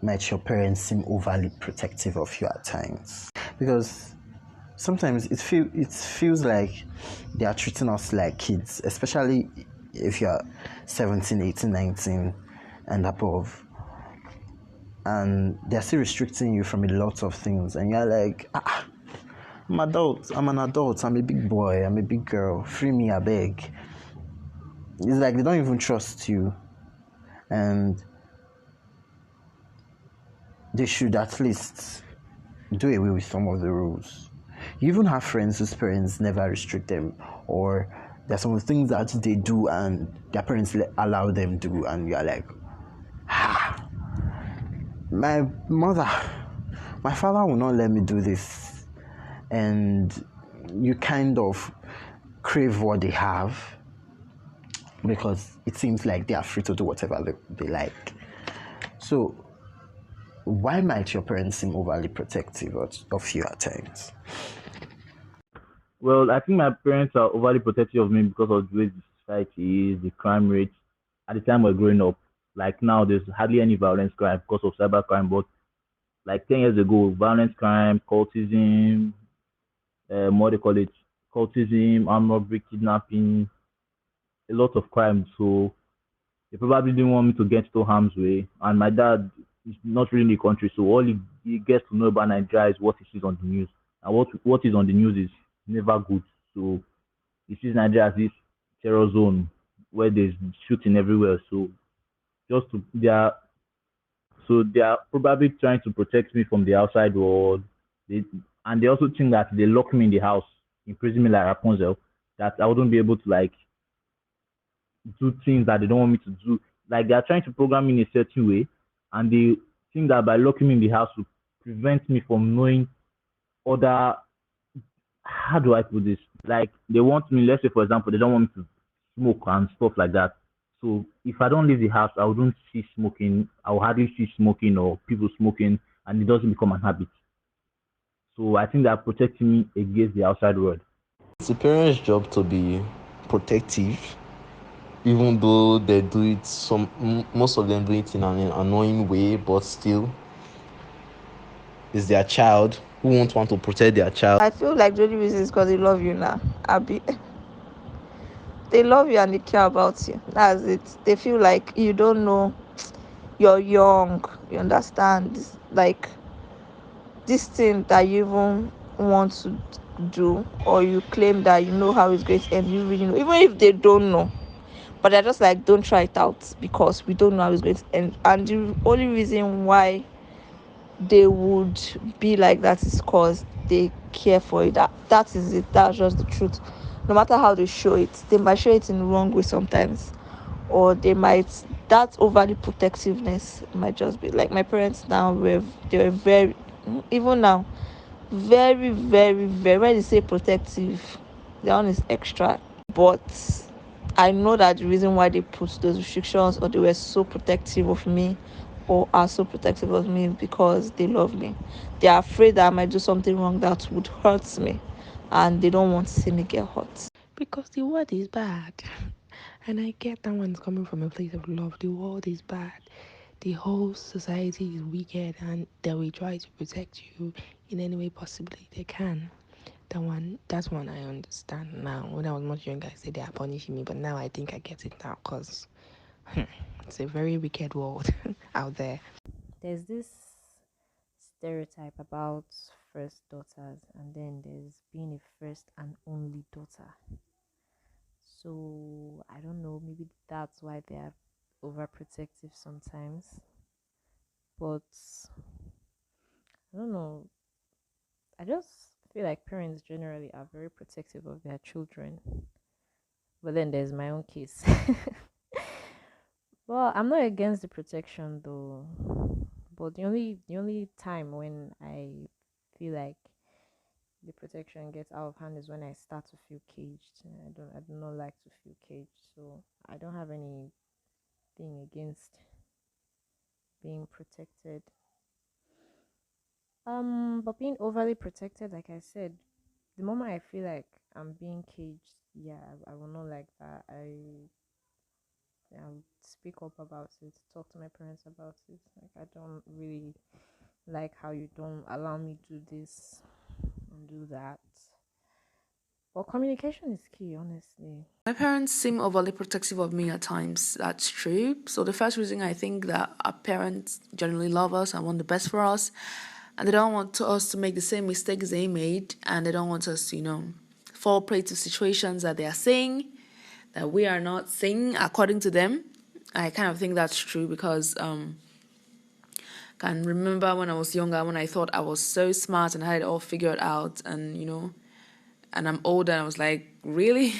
might your parents seem overly protective of you at times? Because sometimes it feels like they are treating us like kids, especially if you're 17, 18, 19 and above. And they're still restricting you from a lot of things. And you're like, I'm an adult, I'm a big boy, I'm a big girl, free me, I beg. It's like they don't even trust you. And they should at least do away with some of the rules. You even have friends whose parents never restrict them, or there's some things that they do and their parents allow them to do, and you're like, my father will not let me do this. And you kind of crave what they have, because it seems like they are free to do whatever they like. So why might your parents seem overly protective of you at times? Well, I think my parents are overly protective of me because of the way the society is, the crime rate. At the time we're growing up, like now, there's hardly any violence crime because of cybercrime. But like 10 years ago, violence crime, cultism, what they call it, cultism, armed robbery, kidnapping, a lot of crime. So they probably didn't want me to get into harm's way. And my dad is not really in the country, so all he gets to know about Nigeria is what he sees on the news. And what is on the news is never good. So he sees Nigeria as this terror zone where there's shooting everywhere. So just to they are probably trying to protect me from the outside world. And they also think that they lock me in the house, imprison me like Rapunzel, that I wouldn't be able to like do things that they don't want me to do. Like they are trying to program me in a certain way, and they think that by locking me in the house will prevent me from knowing other. How do I put this? Like they want me. Let's say, for example, they don't want me to smoke and stuff like that. So if I don't leave the house, I wouldn't see smoking. I will hardly see smoking or people smoking, and it doesn't become a habit. So I think they're protecting me against the outside world. It's the parents' job to be protective, even though they do it most of them do it in an annoying way, but still it's their child who won't want to protect their child. I feel like the only reason is because they love you now, Abby. They love you and they care about you. That's it. They feel like you don't know, you're young, you understand. Like this thing that you even want to do, or you claim that you know how it's going to end, you really know, even if they don't know. But they're just like, don't try it out because we don't know how it's going to end. And the only reason why they would be like that is because they care for it. That is it. That's just the truth. No matter how they show it, they might show it in the wrong way sometimes, or they might, that overly protectiveness might just be like my parents now. They were very, even now, very, very, very, when they say protective, their own is extra. But I know that the reason why they put those restrictions, or they were so protective of me, or are so protective of me, is because they love me. They are afraid that I might do something wrong that would hurt me, and they don't want to see me get hurt. Because the world is bad. And I get that one's coming from a place of love. The world is bad. The whole society is wicked, and they will try to protect you in any way possibly they can. That's one I understand now. When I was much younger, I said they are punishing me, but now I think I get it now, because it's a very wicked world out there. There's this stereotype about first daughters, and then there's being a first and only daughter. So I don't know, maybe that's why they are overprotective sometimes, but I don't know. I just feel like parents generally are very protective of their children. But then there's my own case. Well, I'm not against the protection though. But the only time when I feel like the protection gets out of hand is when I start to feel caged. I do not like to feel caged. So I don't have anything against being protected. But being overly protected, like I said, the moment I feel like I'm being caged, yeah, I will not like that. I'll speak up about it, talk to my parents about it. Like, I don't really like how you don't allow me to do this and do that. Well, communication is key, honestly. My parents seem overly protective of me at times. That's true. So the first reason I think that our parents generally love us and want the best for us, and they don't want us to make the same mistakes they made, and they don't want us to, fall prey to situations that they are saying that we are not saying according to them. I kind of think that's true because can remember when I was younger, when I thought I was so smart and I had it all figured out, and and I'm older, and I was like, really?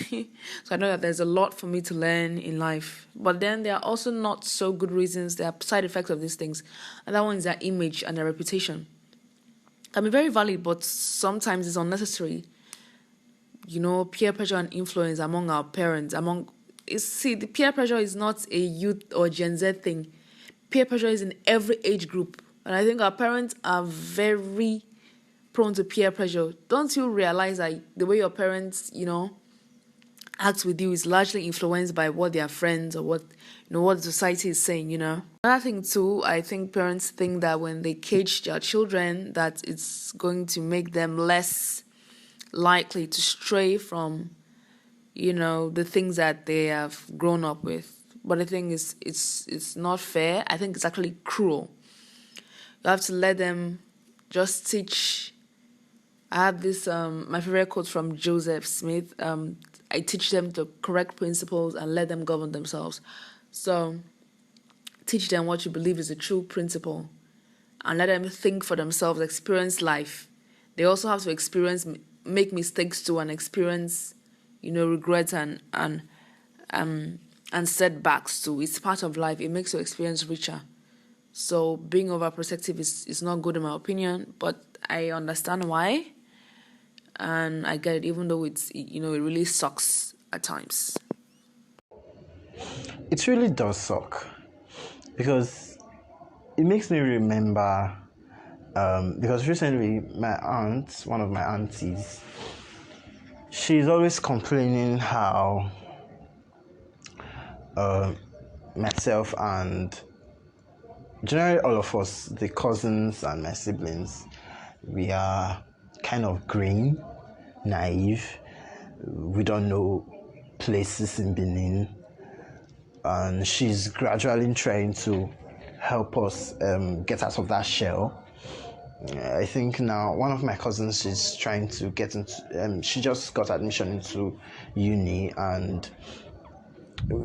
So I know that there's a lot for me to learn in life. But then there are also not so good reasons. There are side effects of these things. And that one is their image and their reputation. Can be very valid, but sometimes it's unnecessary. Peer pressure and influence among our parents. The peer pressure is not a youth or Gen Z thing. Peer pressure is in every age group. And I think our parents are very prone to peer pressure. Don't you realize that the way your parents, act with you is largely influenced by what their friends or what the society is saying, Another thing too, I think parents think that when they cage their children, that it's going to make them less likely to stray from, the things that they have grown up with. But I think it's not fair. I think it's actually cruel. You have to let them just teach. I have this, my favorite quote from Joseph Smith. I teach them the correct principles and let them govern themselves. So teach them what you believe is a true principle and let them think for themselves, experience life. They also have to make mistakes too, and experience, regrets and setbacks too. It's part of life. It makes your experience richer. So being overprotective is not good in my opinion, but I understand why. And I get it, even though it really sucks at times. It really does suck because it makes me remember because recently one of my aunties, she's always complaining how myself and generally all of us, the cousins and my siblings, we are kind of green, naive. We don't know places in Benin, and she's gradually trying to help us get out of that shell. I think now one of my cousins is trying to get into. She just got admission into uni, and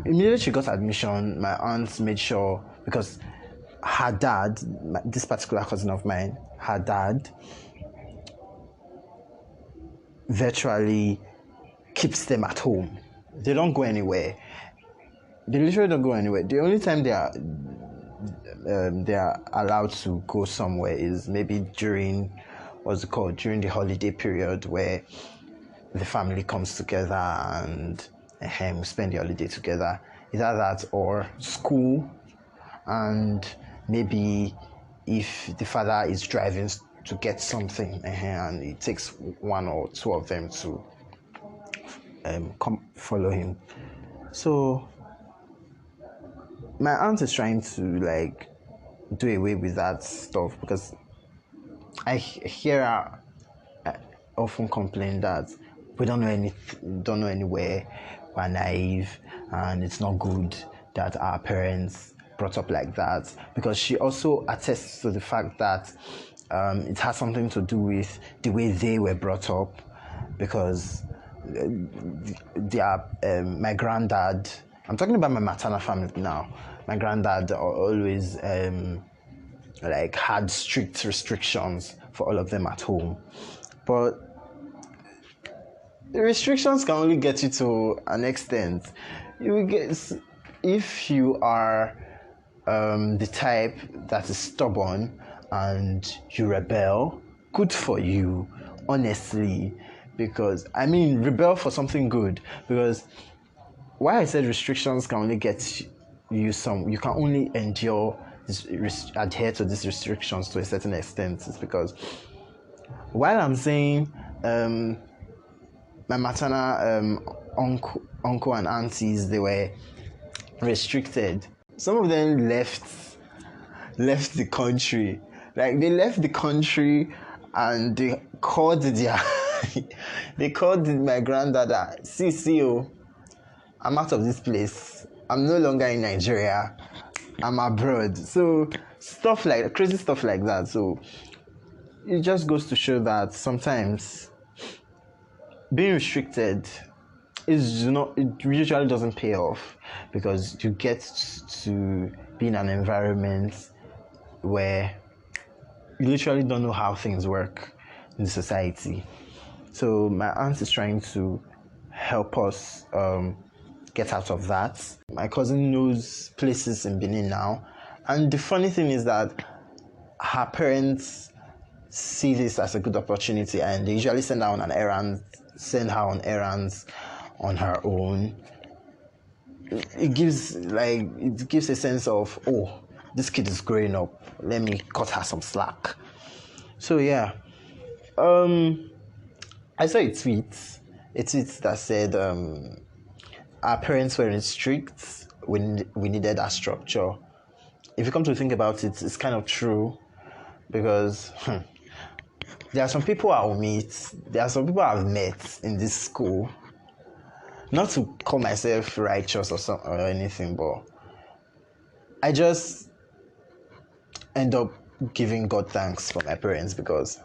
immediately she got admission, my aunt made sure, because her dad, this particular cousin of mine, her dad virtually keeps them at home. They don't go anywhere. They literally don't go anywhere. The only time they are allowed to go somewhere is maybe during the holiday period, where the family comes together and we spend the holiday together. Either that or school, and maybe if the father is driving to get something and it takes one or two of them to come follow him. So my aunt is trying to do away with that stuff, because I hear her often complain that we don't know anywhere, we're naive, and it's not good that our parents brought up like that, because she also attests to the fact that it has something to do with the way they were brought up, because my granddad I'm talking about my maternal family now. My granddad always like had strict restrictions for all of them at home, but the restrictions can only get you to an extent. You will get, if you are the type that is stubborn and you rebel, good for you, honestly. Because rebel for something good. Because why I said restrictions can only get you some, you can only endure this, adhere to these restrictions to a certain extent, is because while I'm saying my maternal uncle and aunties, they were restricted. Some of them left the country. Like, they left the country and they called they called my granddad, see, I'm out of this place. I'm no longer in Nigeria. I'm abroad. So crazy stuff like that. So it just goes to show that sometimes being restricted it usually doesn't pay off, because you get to be in an environment where you literally don't know how things work in society. So my aunt is trying to help us get out of that. My cousin knows places in Benin now, and the funny thing is that her parents see this as a good opportunity, and they usually send her on errands on her own. It gives a sense of, oh, this kid is growing up, let me cut her some slack. So yeah, I saw a tweet that said our parents weren't strict, we needed our structure. If you come to think about it, it's kind of true, because there are some people I've met in this school. Not to call myself righteous or anything, but I just end up giving God thanks for my parents, because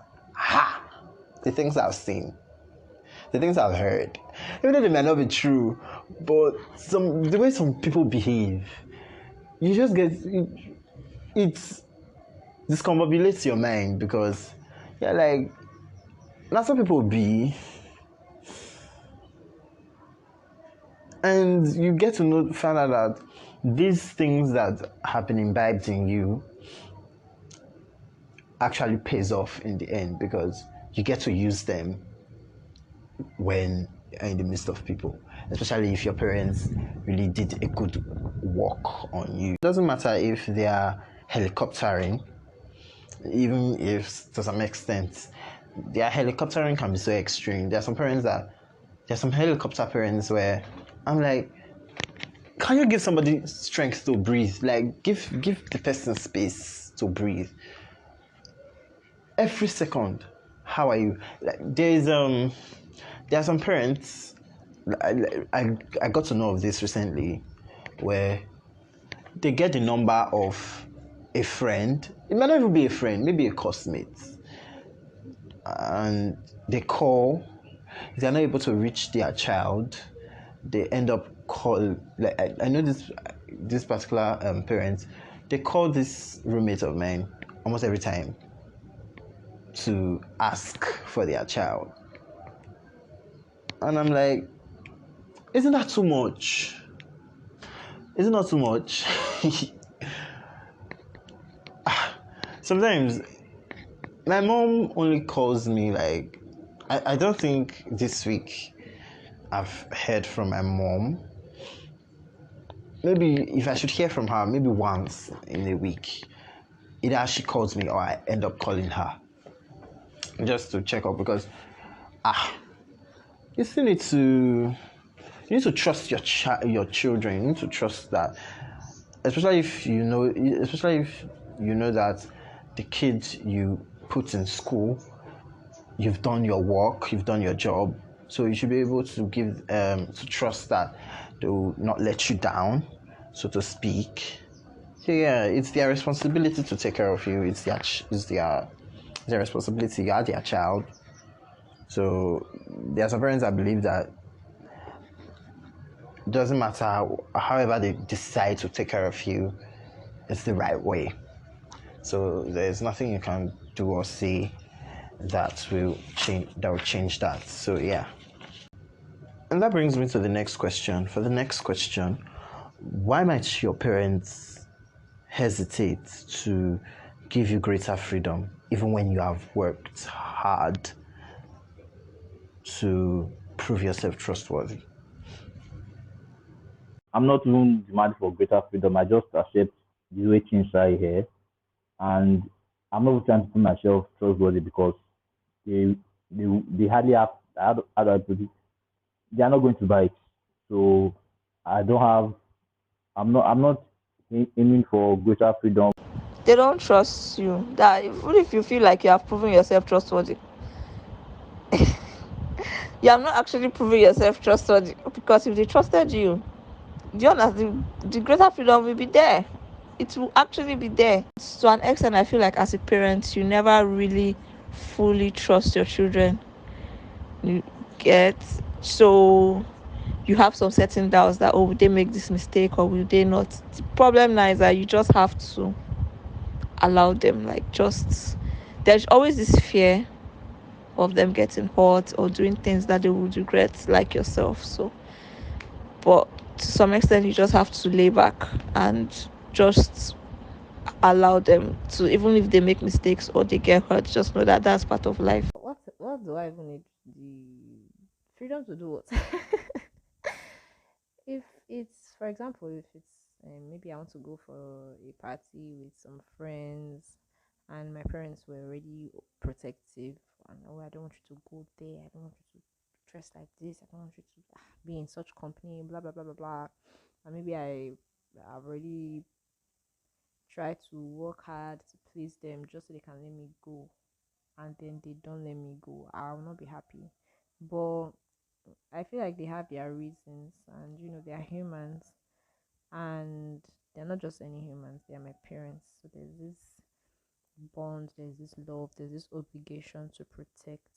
the things I've seen, the things I've heard, even though they might not be true, but the way some people behave, you just get it discombobulates your mind, because you're like, that's what people be. And you get to find out that these things that have been imbibed in you actually pays off in the end, because you get to use them when you're in the midst of people, especially if your parents really did a good work on you. It doesn't matter if they are helicoptering, even if to some extent their helicoptering can be so extreme. There are some helicopter parents where I'm like, can you give somebody strength to breathe? Like, give the person space to breathe. Every second, how are you? Like, there are some parents, I got to know of this recently, where they get the number of a friend. It might not even be a friend, maybe a classmate, and they call. If they're not able to reach their child, they end up I know this particular parent, they call this roommate of mine almost every time to ask for their child, and I'm like, isn't that too much? Is it not too much? Sometimes my mom only calls me, like, I don't think this week I've heard from my mom. Maybe if I should hear from her, maybe once in a week. Either she calls me or I end up calling her just to check up, because you still need to trust your children. You need to trust that, especially if you know that the kids you put in school, you've done your work, you've done your job, so you should be able to to trust that they will not let you down, so to speak. So yeah, it's their responsibility to take care of you. It's their responsibility. You are their child. So there are some parents that believe that doesn't matter, however they decide to take care of you, it's the right way. So there's nothing you can do or say that will change that. So yeah. And that brings me to the next question. For the next question, why might your parents hesitate to give you greater freedom even when you have worked hard to prove yourself trustworthy? I'm not even demanding for greater freedom. I just accept the way things are here, and I'm not trying to put myself trustworthy because they they hardly have. How do I put it? They are not going to buy it, so I don't have. I'm not aiming for greater freedom. They don't trust you. That even if you feel like you have proven yourself trustworthy, you have not actually proven yourself trustworthy, because if they trusted you, do you understand? The greater freedom will be there. It will actually be there. To an extent, I feel like as a parent, you never really fully trust your children. You get, so you have some certain doubts that, oh, will they make this mistake or will they not? The problem now is that you just have to allow them. Like, just, there's always this fear of them getting hurt or doing things that they would regret, like yourself. So, but to some extent, you just have to lay back and just allow them to, even if they make mistakes or they get hurt, just know that that's part of life. What do I even need the freedom to do? What? If it's, for example, if it's maybe I want to go for a party with some friends, and my parents were already protective, and oh, I don't want you to go there, I don't want you to dress like this, I don't want you to be in such company, blah blah blah blah blah, and maybe I've already tried to work hard to please them just so they can let me go, and then they don't let me go, I will not be happy. But I feel like they have their reasons, and they are humans, and they're not just any humans, they are my parents. So there's this bond, there's this love, there's this obligation to protect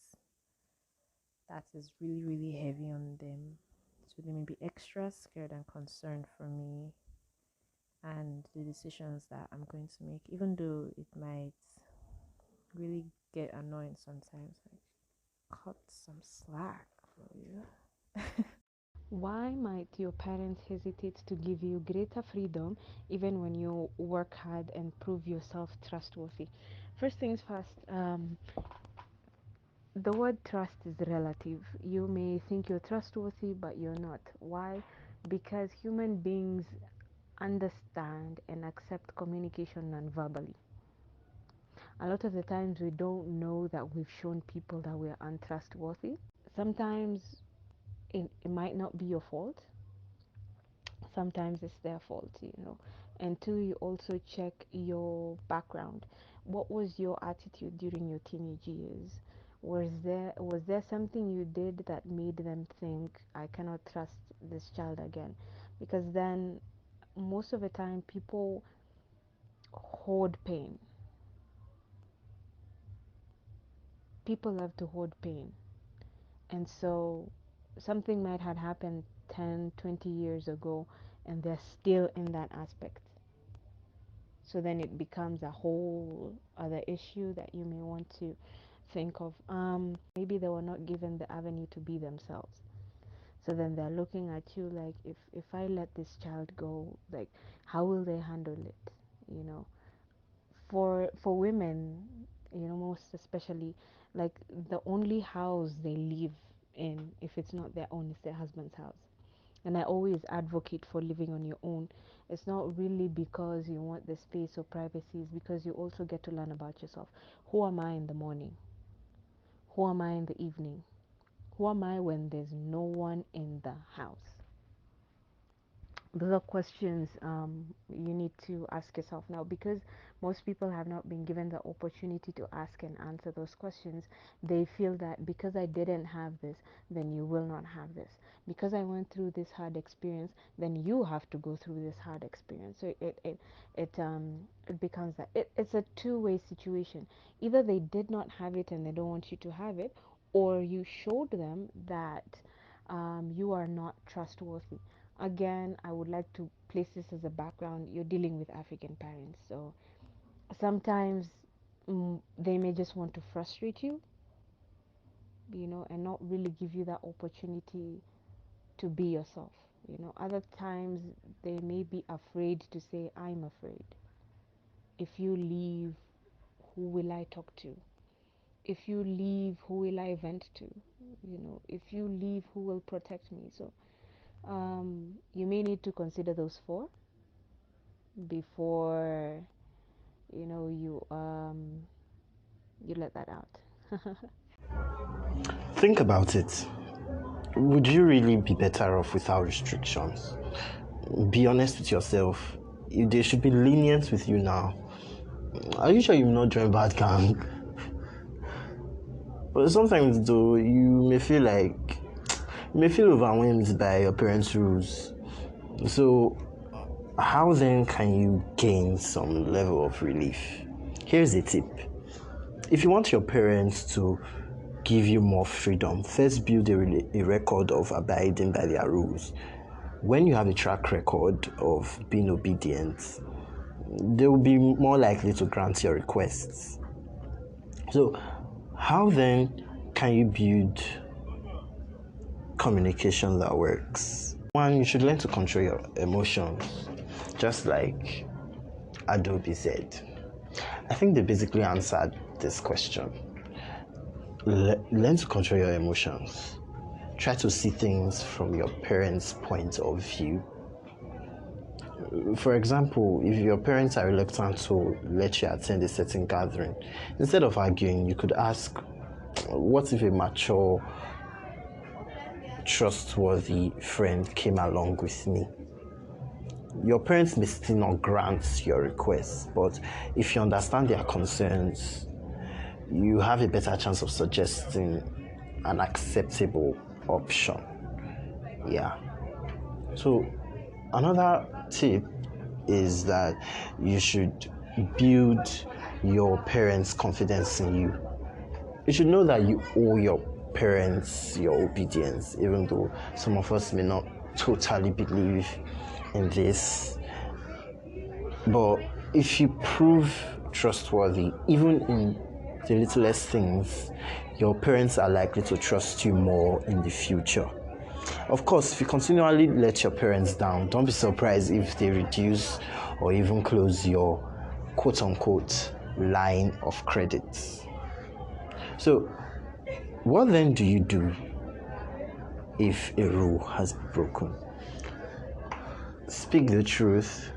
that is really, really heavy on them. So they may be extra scared and concerned for me and the decisions that I'm going to make, even though it might really get annoying sometimes. Like, cut some slack for you. Why might your parents hesitate to give you greater freedom even when you work hard and prove yourself trustworthy? First things first, the word trust is relative. You may think you're trustworthy, but you're not. Why? Because human beings understand and accept communication non-verbally. A lot of the times we don't know that we've shown people that we're untrustworthy. Sometimes it might not be your fault, sometimes it's their fault. And two, you also check your background. What was your attitude during your teenage years? Was there something you did that made them think, I cannot trust this child again? Because then most of the time people hoard pain. People love to hoard pain. And so something might have happened 10, 20 years ago, and they're still in that aspect. So then it becomes a whole other issue that you may want to think of. Maybe they were not given the avenue to be themselves. So then they're looking at you like, if I let this child go, like, how will they handle it? You know, for women, most especially, like, the only house they live in, if it's not their own, is their husband's house. And I always advocate for living on your own. It's not really because you want the space or privacy, it's because you also get to learn about yourself. Who am I in the morning? Who am I in the evening? Who am I when there's no one in the house? Those are questions you need to ask yourself now, because most people have not been given the opportunity to ask and answer those questions. They feel that because I didn't have this, then you will not have this. Because I went through this hard experience, then you have to go through this hard experience. So it becomes that it's a two-way situation. Either they did not have it and they don't want you to have it, or you showed them that you are not trustworthy. Again, I would like to place this as a background. You're dealing with African parents, so sometimes they may just want to frustrate you, and not really give you that opportunity to be yourself. Other times they may be afraid to say, I'm afraid. If you leave, who will I talk to? If you leave, who will I vent to? If you leave, who will protect me? So you may need to consider those four before you let that out. Think about it. Would you really be better off without restrictions? Be honest with yourself. They should be lenient with you now. Are you sure you've not joined bad gang? But sometimes though, you may feel overwhelmed by your parents' rules. So how then can you gain some level of relief? Here's a tip. If you want your parents to give you more freedom, first build a record of abiding by their rules. When you have a track record of being obedient, they will be more likely to grant your requests. So how then can you build communication that works? One, you should learn to control your emotions, just like Adobe said. I think they basically answered this question. Learn to control your emotions. Try to see things from your parents' point of view. For example, if your parents are reluctant to let you attend a certain gathering, instead of arguing, you could ask, what if a mature, trustworthy friend came along with me? Your parents may still not grant your request, but if you understand their concerns, you have a better chance of suggesting an acceptable option. Yeah. So another tip is that you should build your parents' confidence in you. You should know that you owe your parents your obedience, even though some of us may not totally believe in this. But if you prove trustworthy, even in the littlest things, your parents are likely to trust you more in the future. Of course, if you continually let your parents down, don't be surprised if they reduce or even close your quote-unquote line of credit. So, what then do you do if a rule has been broken? Speak the truth.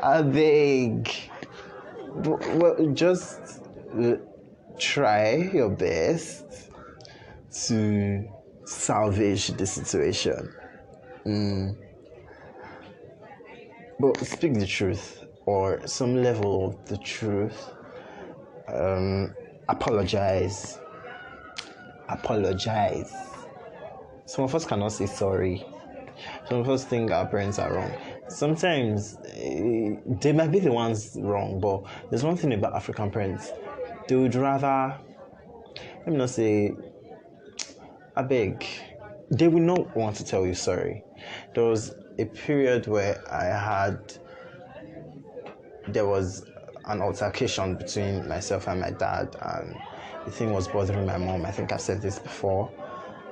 I beg. Well, just try your best to salvage the situation. But speak the truth, or some level of the truth. Apologize. Some of us cannot say sorry. Some of us think our parents are wrong. Sometimes they might be the ones wrong, but there's one thing about African parents. They would rather, let me not say, I beg, they will not want to tell you sorry. There was a period where there was an altercation between myself and my dad, and the thing was bothering my mom. I think I've said this before.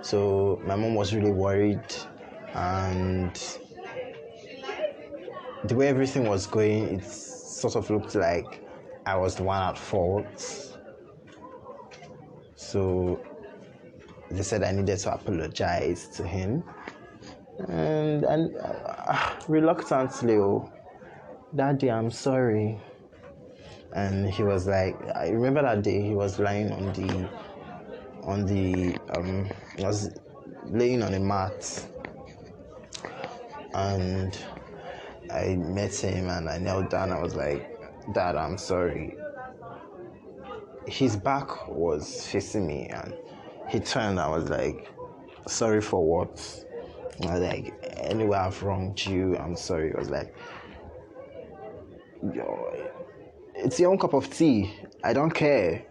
So my mom was really worried, and the way everything was going, it sort of looked like I was the one at fault. So they said I needed to apologize to him, and reluctantly, Daddy, I'm sorry. And he was like, I remember that day he was lying he was laying on a mat, and I met him and I knelt down. I was like, Dad, I'm sorry. His back was facing me, and he turned. I was like, sorry for what? I was like, anyway, I've wronged you, I'm sorry. I was like, it's your own cup of tea. I don't care.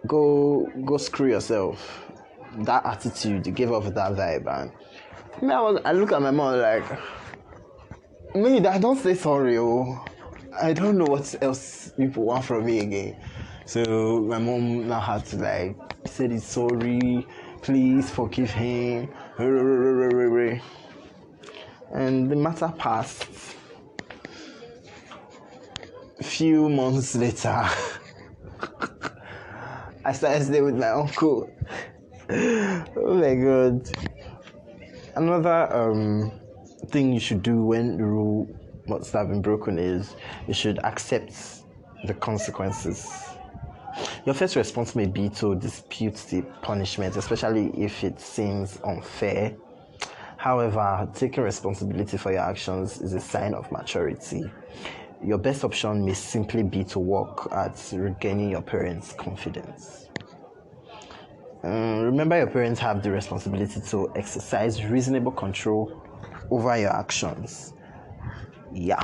go screw yourself. That attitude gave off that vibe, and I look at my mom like, me, I don't say sorry. Oh, I don't know what else people want from me again. So my mom now had to like say he's sorry, please forgive him, and the matter passed. A few months later, I started staying with my uncle. Oh my god. Another thing you should do when the rule must have been broken is you should accept the consequences. Your first response may be to dispute the punishment, especially if it seems unfair. However, taking responsibility for your actions is a sign of maturity. Your best option may simply be to work at regaining your parents' confidence. Remember, your parents have the responsibility to exercise reasonable control over your actions. Yeah.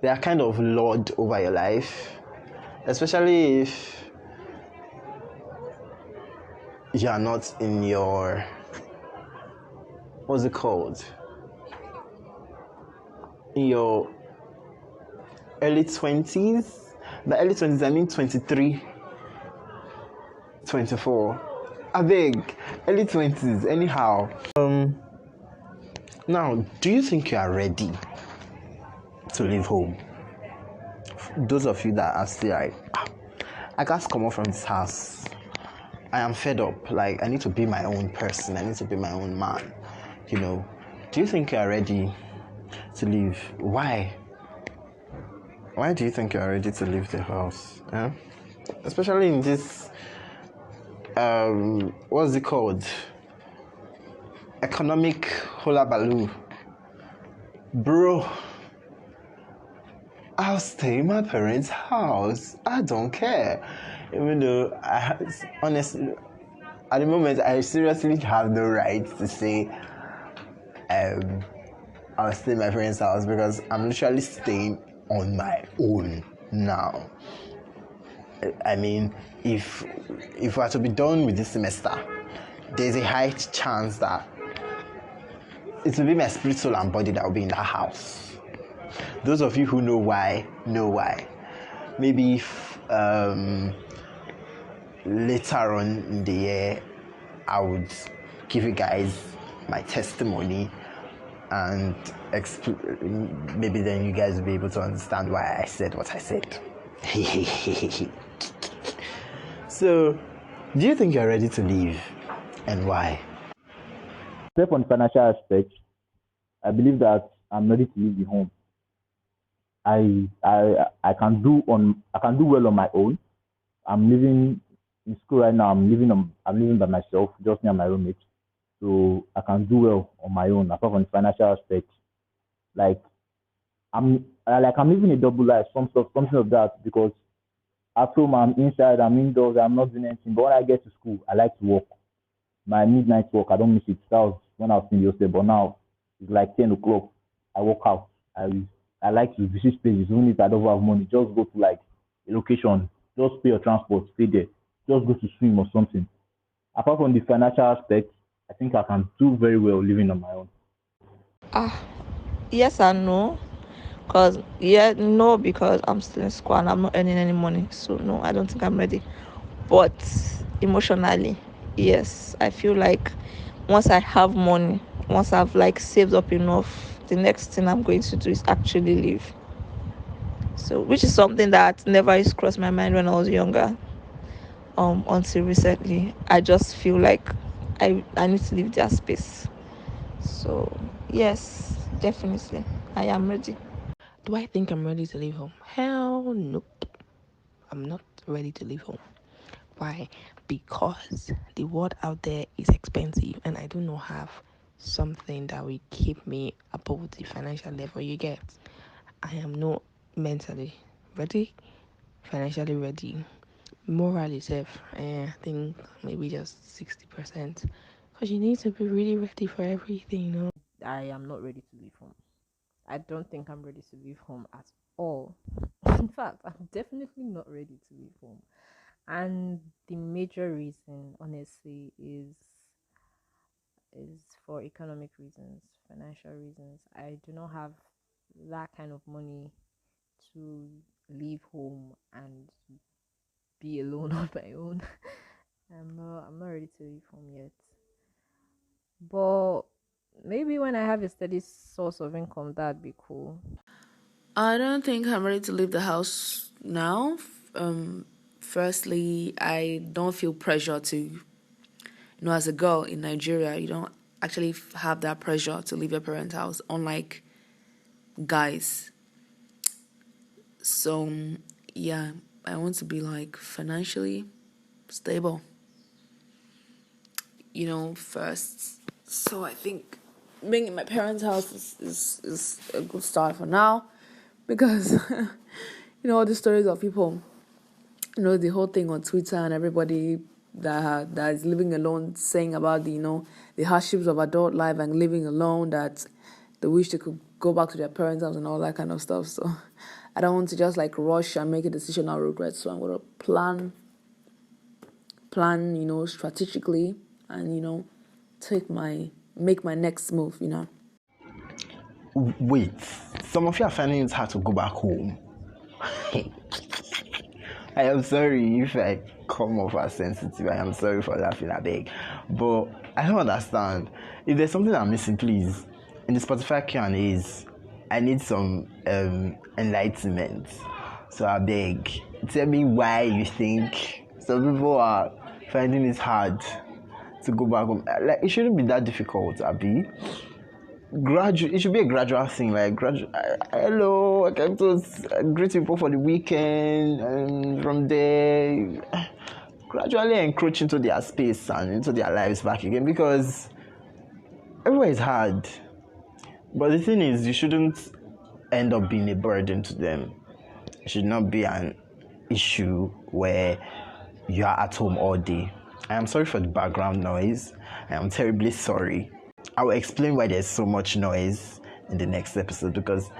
They are kind of lord over your life, especially if you are not in your, what's it called? In your early 20s. The early 20s, I mean 23, 24. I beg, early 20s, anyhow. Now, do you think you are ready to leave home? Those of you that are still like, I can't come out from this house. I am fed up. Like, I need to be my own person. I need to be my own man. You know, do you think you are ready to leave? Why? Why do you think you are ready to leave the house? Yeah? Especially in this, what's it called? Economic hullabaloo. Bro, I'll stay in my parents' house. I don't care. Even though, honestly, at the moment, I seriously have no right to say I'll stay in my parents' house because I'm literally staying on my own now. I mean, if we're to be done with this semester, there's a high chance that it will be my spirit, soul, and body that will be in that house. Those of you who know why, know why. Maybe if, later on in the year, I would give you guys my testimony, and maybe then you guys will be able to understand why I said what I said. So, do you think you're ready to leave, and why? Except on the financial aspect, I believe that I'm ready to leave the home. I can do well on my own. I'm living in school right now. I'm living by myself, just near my roommate. So I can do well on my own, apart from the financial aspect. Like I'm living a double life, something of that, because at home I'm inside, I'm indoors, I'm not doing anything. But when I get to school, I like to work. My midnight work, I don't miss it. That was when I was in the hostel, but now it's like 10 o'clock. I work out. I like to visit places, even if I don't have money. Just go to like a location, just pay your transport, stay there, just go to swim or something. Apart from the financial aspect, I think I can do very well living on my own. Yes and no. No, because I'm still in school and I'm not earning any money. So no, I don't think I'm ready. But emotionally, yes, I feel like once I have money, once I've like saved up enough, the next thing I'm going to do is actually leave. So, which is something that never used to cross my mind when I was younger. Until recently, I just feel like I need to leave their space. So yes, definitely, I am ready. Do I think I'm ready to leave home? Hell nope. I'm not ready to leave home. Why? Because the world out there is expensive and I do not have something that will keep me above the financial level you get. I am not mentally ready, financially ready, morally safe. I think maybe just 60%. Because you need to be really ready for everything. I am not ready to leave home. I don't think I'm ready to leave home at all. In fact, I'm definitely not ready to leave home. And the major reason, honestly, is for economic reasons, financial reasons. I do not have that kind of money to leave home and be alone on my own. I'm not ready to leave home yet. But maybe when I have a steady source of income, that'd be cool. I don't think I'm ready to leave the house now. Firstly, I don't feel pressure to, as a girl in Nigeria, you don't actually have that pressure to leave your parents' house, unlike guys. So, yeah, I want to be like financially stable, first. So I think being in my parents' house is a good start for now, because, all the stories of people, the whole thing on Twitter and everybody that is living alone saying about the hardships of adult life and living alone, that they wish they could go back to their parents' house and all that kind of stuff. So I don't want to just like rush and make a decision I'll regret. So I'm gonna plan, strategically, and make my next move. Wait, some of you are finding it hard to go back home. I am sorry if I come off as sensitive. I am sorry for laughing, I beg. But I don't understand. If there's something I'm missing, please, in the Spotify Q&As, I need some enlightenment. So I beg, tell me why you think some people are finding it hard to go back home. Like, it shouldn't be that difficult, Abby. It should be a gradual thing. Like, hello, I came to greet people for the weekend, and from there, gradually encroach into their space and into their lives back again, because everywhere is hard. But the thing is, you shouldn't end up being a burden to them. It should not be an issue where you are at home all day. I am sorry for the background noise. I am terribly sorry. I will explain why there's so much noise in the next episode, because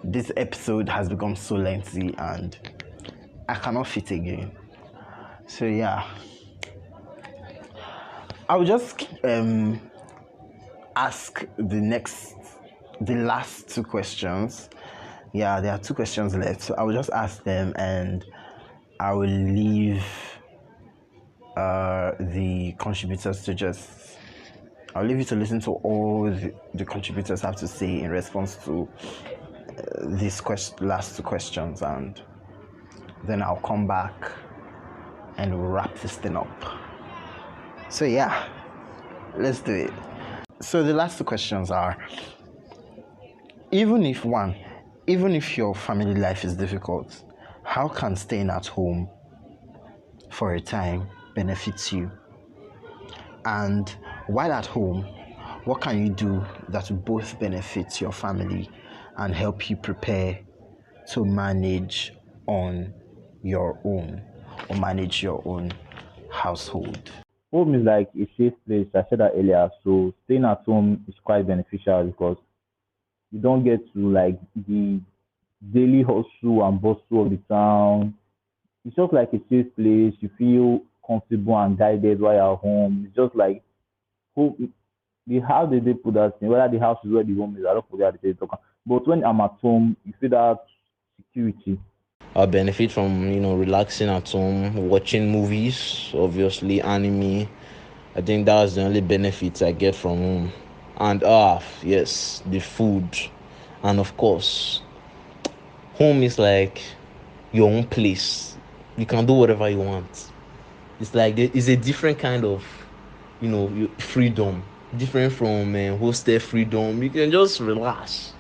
this episode has become so lengthy and I cannot fit again. So yeah, I will just ask the last two questions. Yeah, there are two questions left, so I will just ask them, and I will leave the contributors to I'll leave you to listen to all the contributors have to say in response to these last two questions, and then I'll come back and we'll wrap this thing up. So yeah, let's do it. So the last two questions are, even if your family life is difficult, how can staying at home for a time benefit you? And while at home, what can you do that will both benefit your family and help you prepare to manage on your own, or manage your own household? Home is like a safe place. I said that earlier. So staying at home is quite beneficial because you don't get to like the daily hustle and bustle of the town. It's just like a safe place. You feel comfortable and guided while you're home. It's just like home. How did they put that thing? Whether the house is where the home is, I don't forget how they talk. But when I'm at home, you feel that security. I benefit from relaxing at home, watching movies, obviously anime. I think that's the only benefits I get from home. And yes, the food. And of course, home is like your own place. You can do whatever you want. It's like it's a different kind of freedom, different from hostel freedom. You can just relax.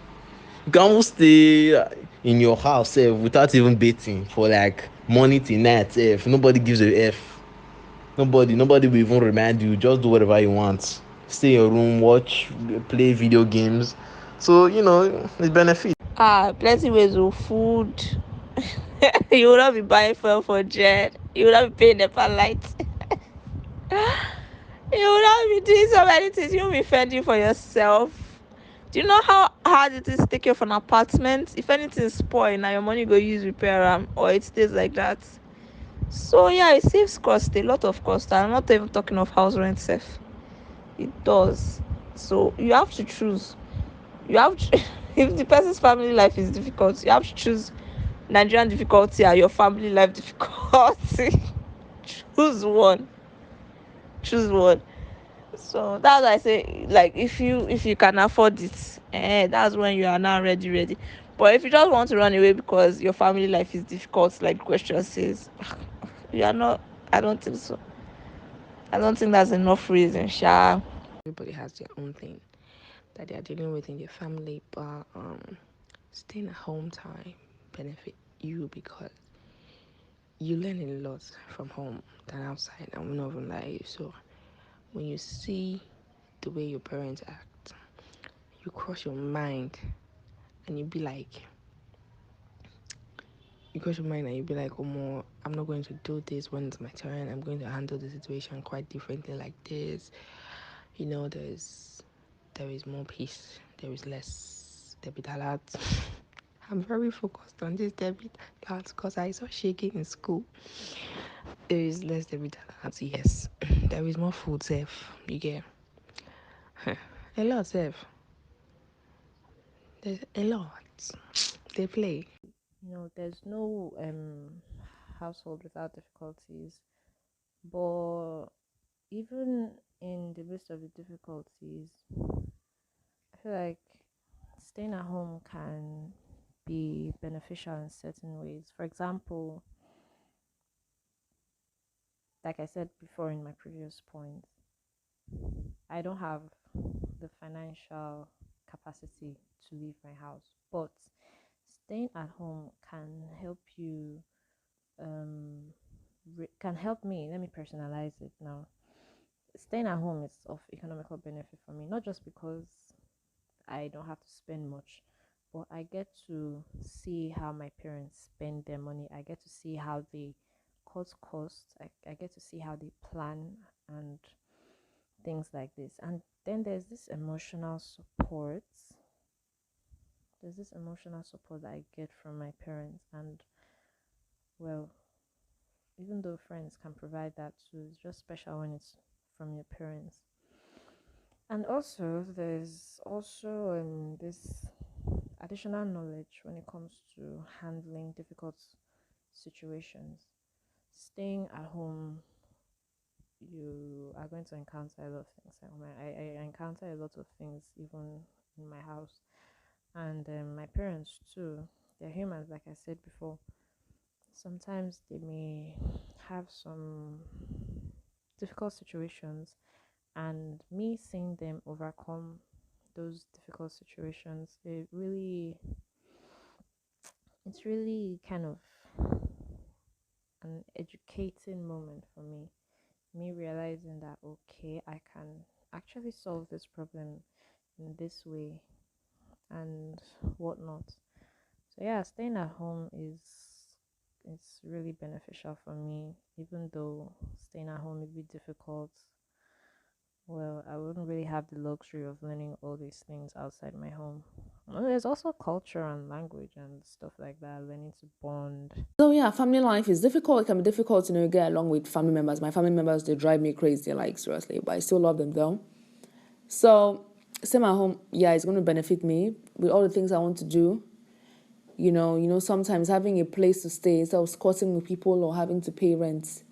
You can almost stay in your house without even bathing for like morning till night. If nobody gives a f, nobody will even remind you. Just do whatever you want. Stay in your room, watch, play video games. So it's benefit. Plenty ways of food. You will not be buying fuel for jet. You will not be paying the lights. You will not be doing so many things. You will be fending for yourself. Do you know how hard it is to take care of an apartment? If anything spoil, now your money go use repair them, or it stays like that. So yeah, it saves cost, a lot of cost. I'm not even talking of house rent safe. It does. So you have to choose. You have to, if the person's family life is difficult, you have to choose Nigerian difficulty or your family life difficulty. Choose one. Choose one. So that's why I say, like, if you can afford it, that's when you are now ready. But if you just want to run away because your family life is difficult, like the question says, you are not. I don't think so. I don't think that's enough reason, Sha. Everybody has their own thing that they are dealing with in their family, but staying at home time benefit you because you learn a lot from home than outside. I'm not even lie. So when you see the way your parents act, you cross your mind and you cross your mind and you be like, oh more, I'm not going to do this when it's my turn. I'm going to handle the situation quite differently like this. You know, there is more peace. There is less debit alerts. I'm very focused on this debit alerts because I saw shaking in school. There is less debit alerts, yes. There is more food safe. You get a lot safe. There's a lot. They play. There's no household without difficulties, but even in the midst of the difficulties, I feel like staying at home can be beneficial in certain ways. For example, like I said before in my previous point, I don't have the financial capacity to leave my house, but staying at home can help you, can help me. Let me personalize it now. Staying at home is of economical benefit for me, not just because I don't have to spend much, but I get to see how my parents spend their money. I get to see how they cut costs. I get to see how they plan and things like this. And then there's this emotional support. There's this emotional support that I get from my parents. And well, even though friends can provide that too, it's just special when it's from your parents. And also, there's also this additional knowledge when it comes to handling difficult situations. Staying at home, you are going to encounter a lot of things. I encounter a lot of things even in my house, and my parents too. They're humans, like I said before. Sometimes they may have some difficult situations, and me seeing them overcome those difficult situations, it's really kind of an educating moment for me. Me realizing that okay, I can actually solve this problem in this way and whatnot. So yeah, staying at home is it's really beneficial for me, even though staying at home may be difficult. Well, I wouldn't really have the luxury of learning all these things outside my home. Well, there's also culture and language and stuff like that, learning to bond. So yeah, family life is difficult. It can be difficult to get along with family members. My family members, they drive me crazy, like seriously, but I still love them though. So staying at home, yeah, it's going to benefit me with all the things I want to do. Sometimes having a place to stay instead of squatting with people or having to pay rent,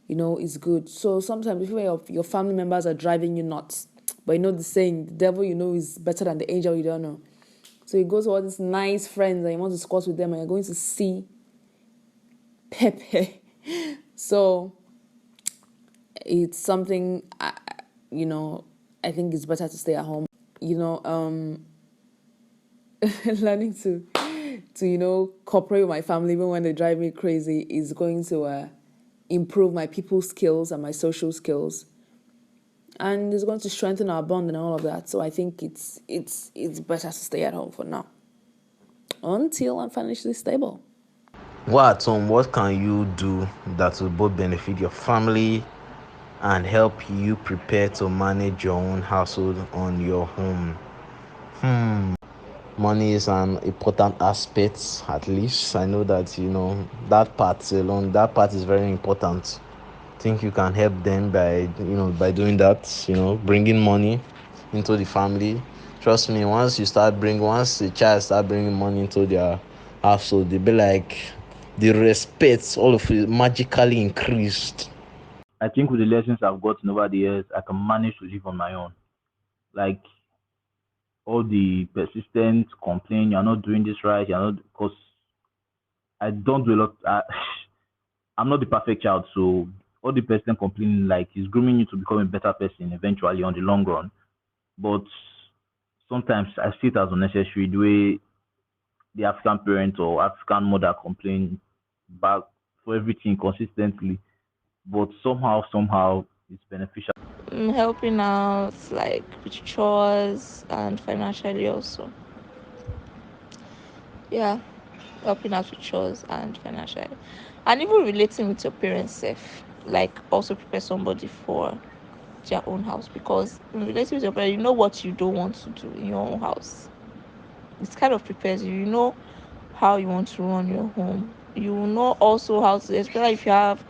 is good. So sometimes if your family members are driving you nuts, but the saying, the devil is better than the angel you don't know. So you go to all these nice friends and you want to squat with them and you're going to see Pepe. So it's something, I think it's better to stay at home. Learning to cooperate with my family even when they drive me crazy is going to improve my people skills and my social skills, and it's going to strengthen our bond and all of that. So I think it's better to stay at home for now until I'm financially stable. What can you do that will both benefit your family and help you prepare to manage your own household on your home? Money is an important aspect. At least I know that, that part alone, that part is very important. Think you can help them by doing that, bringing money into the family. Trust me, once a child start bringing money into their household, they be like, the respect all of it magically increased. I think with the lessons I've gotten over the years, I can manage to live on my own. Like all the persistent complaint, you're not doing this right, you're not, because I don't do a lot. I'm not the perfect child, so all the persistent complaining like is grooming you to become a better person eventually on the long run. But sometimes I see it as unnecessary the way the African parent or African mother complain back for everything consistently. But somehow it's beneficial. Helping out like with chores and financially also. Yeah, helping out with chores and financially. And even relating with your parents safe. Like also prepare somebody for their own house, because in relating with your parents, you know what you don't want to do in your own house. It kind of prepares you. You know how you want to run your home. You know also how to, especially if you have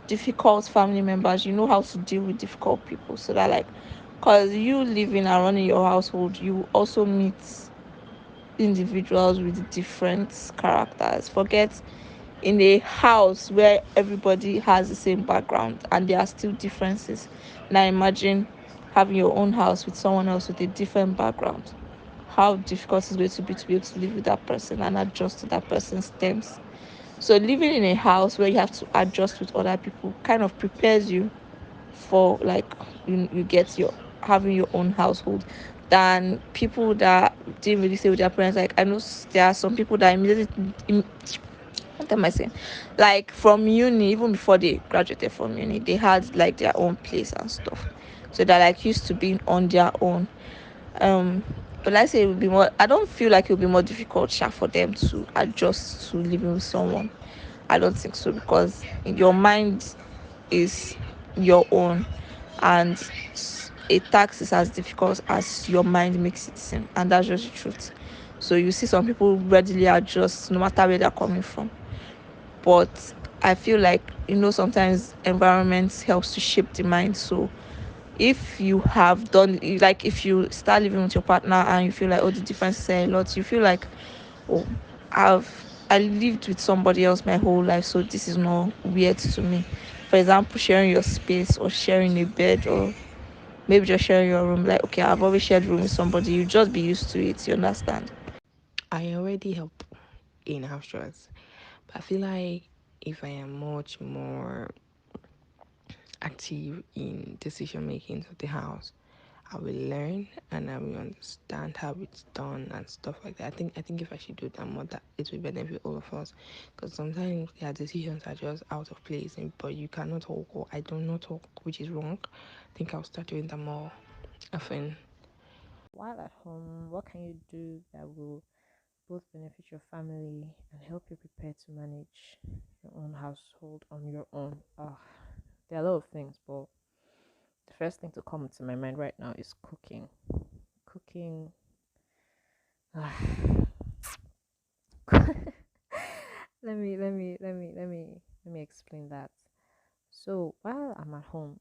difficult family members, you know how to deal with difficult people. So that like, cause you living and running your household, you also meet individuals with different characters. Forget in a house where everybody has the same background and there are still differences. Now imagine having your own house with someone else with a different background. How difficult it's going to be able to live with that person and adjust to that person's terms. So living in a house where you have to adjust with other people kind of prepares you for like you get your having your own household than people that didn't really stay with their parents. Like I know there are some people that what am I saying? Like from uni, even before they graduated from uni, they had like their own place and stuff. So they're like used to being on their own. Um, but let's say it would be more. I don't feel like it would be more difficult, for them to adjust to living with someone. I don't think so, because your mind is your own, and a task is as difficult as your mind makes it seem, and that's just the truth. So you see some people readily adjust no matter where they're coming from, but I feel like sometimes environment helps to shape the mind. So if you have done like if you start living with your partner and you feel like, oh, the differences are a lot, you feel like, oh, I lived with somebody else my whole life, so this is not weird to me. For example, sharing your space or sharing a bed, or maybe just sharing your room. Like, okay, I've always shared room with somebody, you just be used to it, you understand? I already help in house chores, but I feel like if I am much more active in decision making of the house, I will learn and I will understand how it's done and stuff like that. I think if I should do that more, that it will benefit all of us. Because sometimes their decisions are just out of place, but you cannot talk, or I do not talk, which is wrong. I think I'll start doing that more often. While at home, what can you do that will both benefit your family and help you prepare to manage your own household on your own? There are a lot of things, but the first thing to come to my mind right now is cooking. Cooking. Let me explain that. So while I'm at home,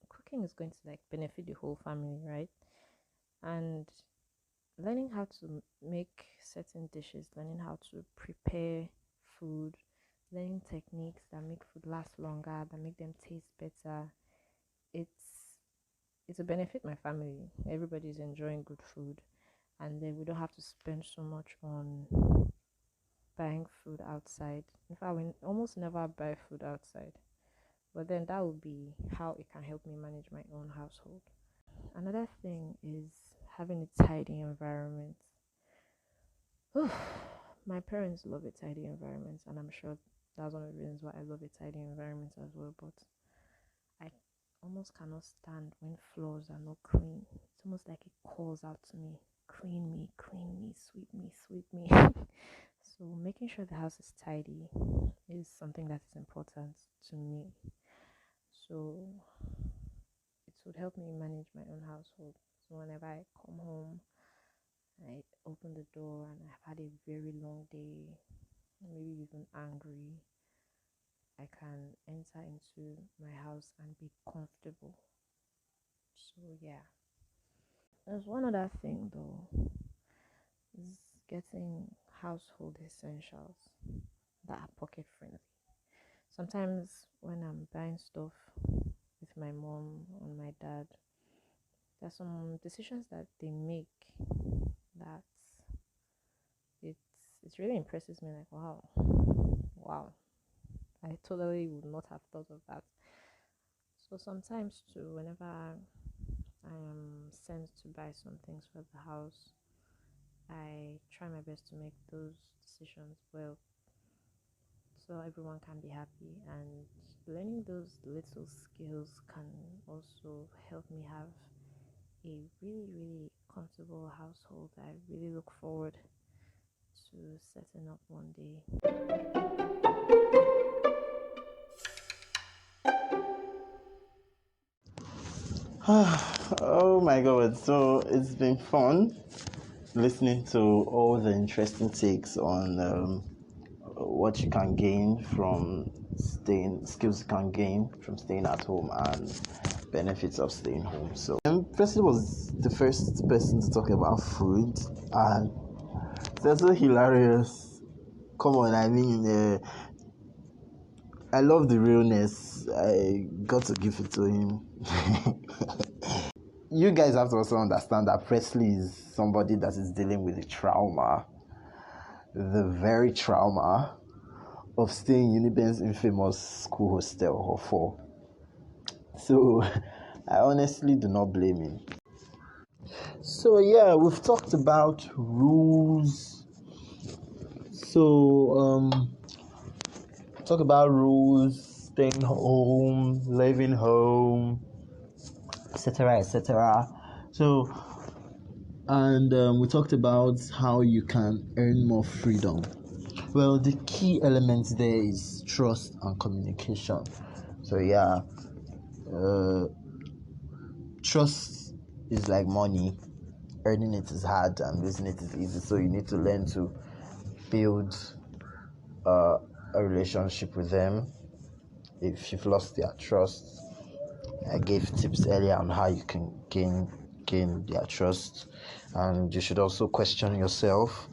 cooking is going to like benefit the whole family, right? And learning how to make certain dishes, learning how to prepare food, learning techniques that make food last longer, that make them taste better. It's it's a benefit my family. Everybody's enjoying good food, and then we don't have to spend so much on buying food outside. In fact, we almost never buy food outside. But then that would be how it can help me manage my own household. Another thing is having a tidy environment. My parents love a tidy environment, and I'm sure that's one of the reasons why I love a tidy environment as well. But I almost cannot stand when floors are not clean. It's almost like it calls out to me, clean me, sweep me. So making sure the house is tidy is something that is important to me. So it would help me manage my own household. So whenever I come home, I open the door and I've had a very long day, maybe even angry, I can enter into my house and be comfortable. So yeah. There's one other thing though, is getting household essentials that are pocket friendly. Sometimes when I'm buying stuff with my mom and my dad, there's some decisions that they make that it's it really impresses me, like wow, I totally would not have thought of that. So sometimes too, whenever I am sent to buy some things for the house, I try my best to make those decisions well, so everyone can be happy. And learning those little skills can also help me have a really, really comfortable household I really look forward to setting up one day. Oh my god, so it's been fun listening to all the interesting takes on what you can gain from skills you can gain from staying at home and benefits of staying home. So Presley was the first person to talk about food, and that's so hilarious. Come on, I mean, I love the realness. I got to give it to him. You guys have to also understand that Presley is somebody that is dealing with the very trauma of staying in Uniben's infamous school hostel or 4. So I honestly do not blame him. So yeah, we've talked about rules. So talk about rules, staying home, living home, etc., etc. So, and we talked about how you can earn more freedom. Well, the key element there is trust and communication. So yeah, trust is like money. Earning it is hard and losing it is easy. So you need to learn to build a relationship with them. If you've lost their trust, I gave tips earlier on how you can gain their trust, and you should also question yourself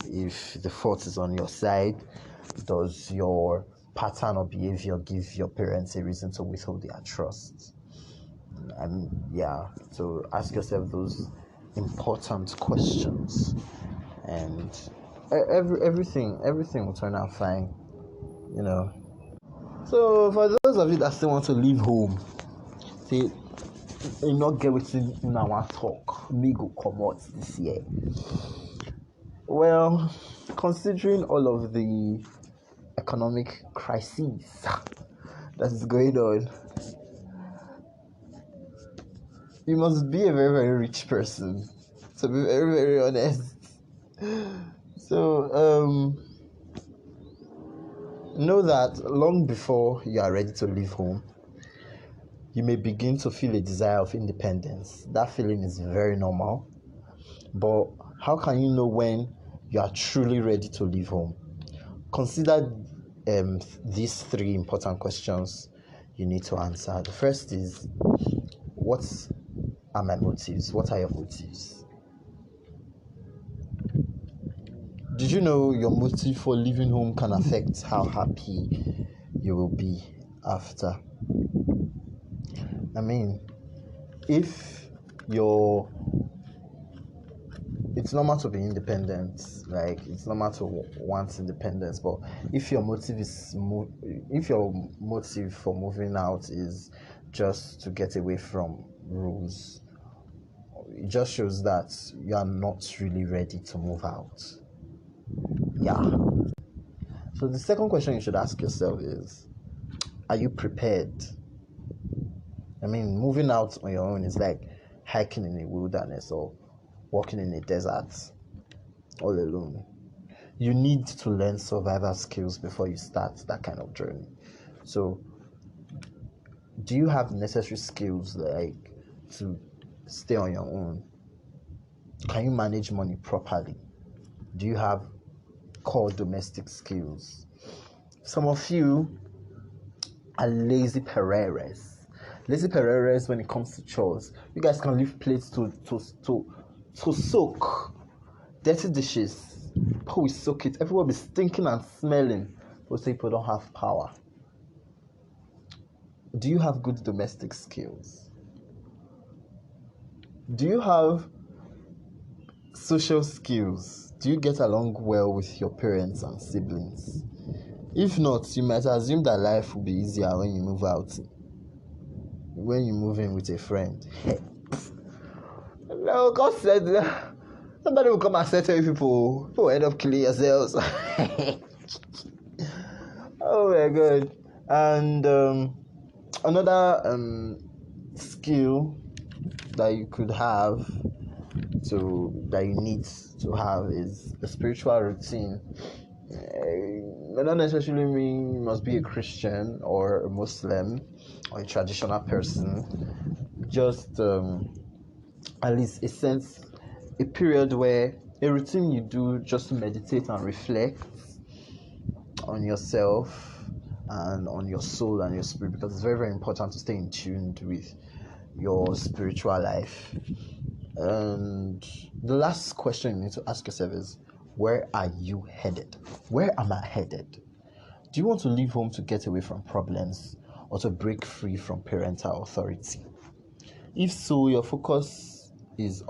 if the fault is on your side. Does your pattern or behavior give your parents a reason to withhold their trust? And yeah, so ask yourself those important questions, and everything will turn out fine, you know. So for those of you that still want to leave home, say you not get within in our talk, me go come out this year. Well, considering all of the economic crises that is going on, you must be a very, very rich person, to be very, very honest. So know that long before you are ready to leave home, you may begin to feel a desire of independence. That feeling is very normal. But how can you know when you are truly ready to leave home? Consider these 3 important questions you need to answer. The first is, what are my motives? What are your motives? Did you know your motive for leaving home can affect how happy you will be after? I mean, if it's normal to be independent, like it's normal to want independence, but if your motive for moving out is just to get away from rules, it just shows that you are not really ready to move out. Yeah. So the second question you should ask yourself is, are you prepared? I mean, moving out on your own is like hiking in a wilderness or walking in a desert all alone. You need to learn survival skills before you start that kind of journey. So, do you have necessary skills like to stay on your own? Can you manage money properly? Do you have core domestic skills? Some of you are lazy pereres. Lazy pereres when it comes to chores. You guys can leave plates to soak. Dirty dishes. People will soak it. Everyone will be stinking and smelling. People say people don't have power. Do you have good domestic skills? Do you have social skills? Do you get along well with your parents and siblings? If not, you might assume that life will be easier when you move out. When you move in with a friend. No, God said that. Somebody will come and settle you people. People will end up killing yourselves. Oh my God. And another skill that you could have, that you need to have, is a spiritual routine. It not necessarily mean you must be a Christian or a Muslim or a traditional person. Just at least a period where a routine you do just to meditate and reflect on yourself and on your soul and your spirit, because it's very, very important to stay in tune with your spiritual life. And the last question you need to ask yourself is, where are you headed? Where am I headed? Do you want to leave home to get away from problems or to break free from parental authority? If so, your focus is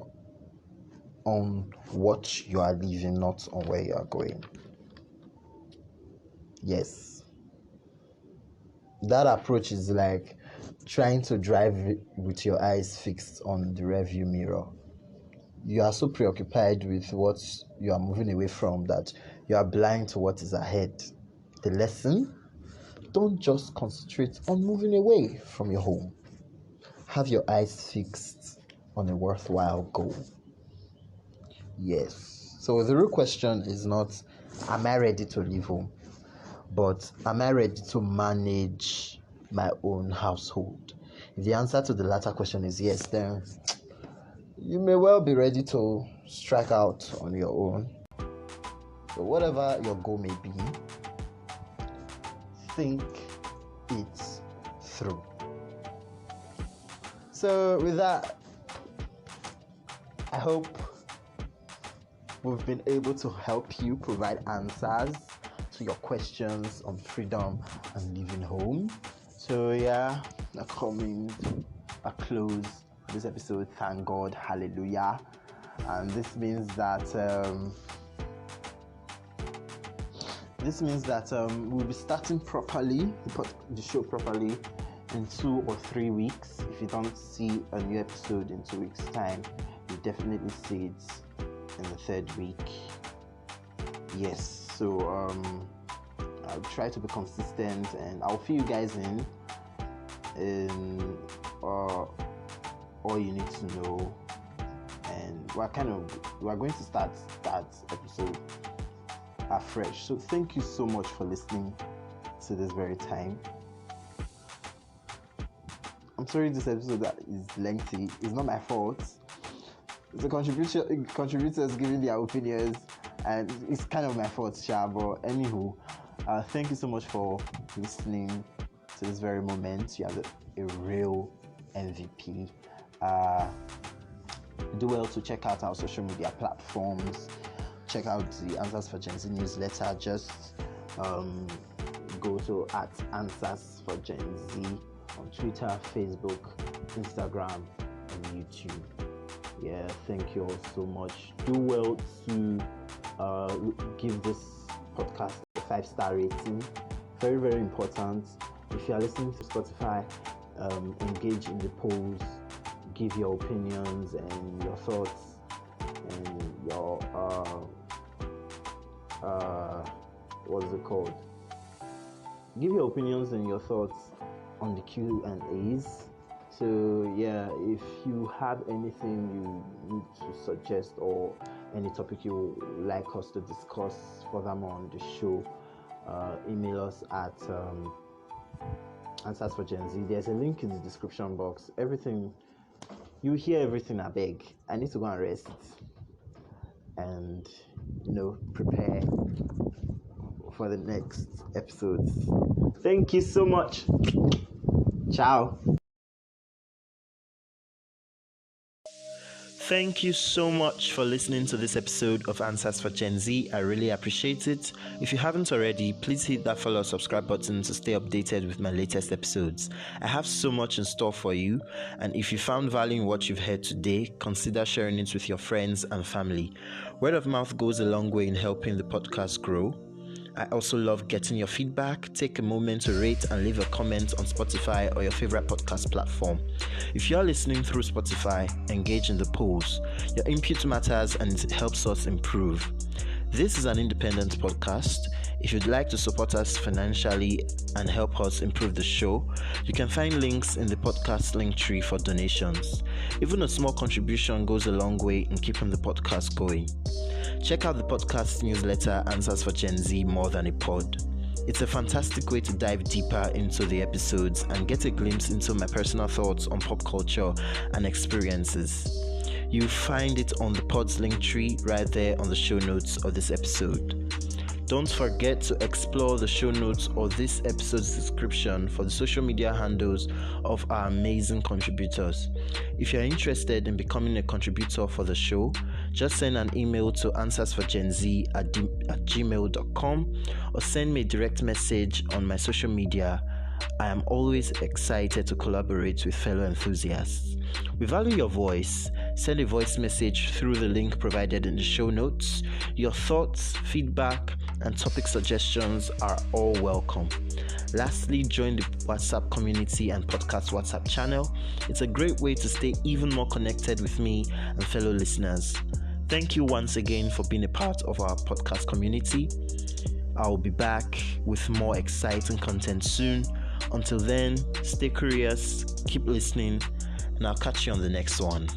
on what you are leaving, not on where you are going. Yes. That approach is like trying to drive with your eyes fixed on the rearview mirror. You are so preoccupied with what you are moving away from that you are blind to what is ahead. The lesson: don't just concentrate on moving away from your home. Have your eyes fixed on a worthwhile goal. Yes. So the real question is not, am I ready to leave home? But am I ready to manage my own household? If the answer to the latter question is yes, then you may well be ready to strike out on your own. So whatever your goal may be, think it through. So with that, I hope we've been able to help you provide answers to your questions on freedom and leaving home. So yeah, we're coming a close this episode. Thank God, hallelujah. And this means that we'll be starting properly, the show properly, in 2 or 3 weeks. If you don't see a new episode in 2 weeks' time, you definitely see it in the 3rd week. Yes, so I'll try to be consistent, and I'll fill you guys in all you need to know. And we're going to start that episode afresh. So thank you so much for listening to this very time. I'm sorry this episode that is lengthy. It's not my fault. The contributors giving their opinions, and it's kind of my fault, but anywho, thank you so much for listening to this very moment. You are a real MVP. Do well to check out our social media platforms. Check out the Answers for Gen Z newsletter. Just go to @Answers for Gen Z on Twitter, Facebook, Instagram, and YouTube. Yeah, thank you all so much. Do well to give this podcast a 5-star rating. Very, very important. If you are listening to Spotify, engage in the polls, give your opinions and your thoughts and your what's it called? Give your opinions and your thoughts on the Q&As. So yeah, if you have anything you need to suggest or any topic you would like us to discuss furthermore on the show, email us at Answers for Gen Z. There's a link in the description box. Everything You hear everything, I beg. I need to go and rest and prepare for the next episodes. Thank you so much. Ciao. Thank you so much for listening to this episode of Answers for Gen Z. I really appreciate it. If you haven't already, please hit that follow or subscribe button to stay updated with my latest episodes. I have so much in store for you, and if you found value in what you've heard today, consider sharing it with your friends and family. Word of mouth goes a long way in helping the podcast grow. I also love getting your feedback. Take a moment to rate and leave a comment on Spotify or your favorite podcast platform. If you're listening through Spotify, engage in the polls. Your input matters and it helps us improve. This is an independent podcast. If you'd like to support us financially and help us improve the show, you can find links in the podcast link tree for donations. Even a small contribution goes a long way in keeping the podcast going. Check out the podcast newsletter Answers for Gen Z More Than a Pod. It's a fantastic way to dive deeper into the episodes and get a glimpse into my personal thoughts on pop culture and experiences. You'll find it on the pod's link tree right there on the show notes of this episode. Don't forget to explore the show notes or this episode's description for the social media handles of our amazing contributors. If you're interested in becoming a contributor for the show, just send an email to answersforgenz@gmail.com or send me a direct message on my social media. I am always excited to collaborate with fellow enthusiasts. We value your voice. Send a voice message through the link provided in the show notes. Your thoughts, feedback, and topic suggestions are all welcome. Lastly, join the WhatsApp community and podcast WhatsApp channel. It's a great way to stay even more connected with me and fellow listeners. Thank you once again for being a part of our podcast community. I'll be back with more exciting content soon. Until then, stay curious, keep listening, and I'll catch you on the next one.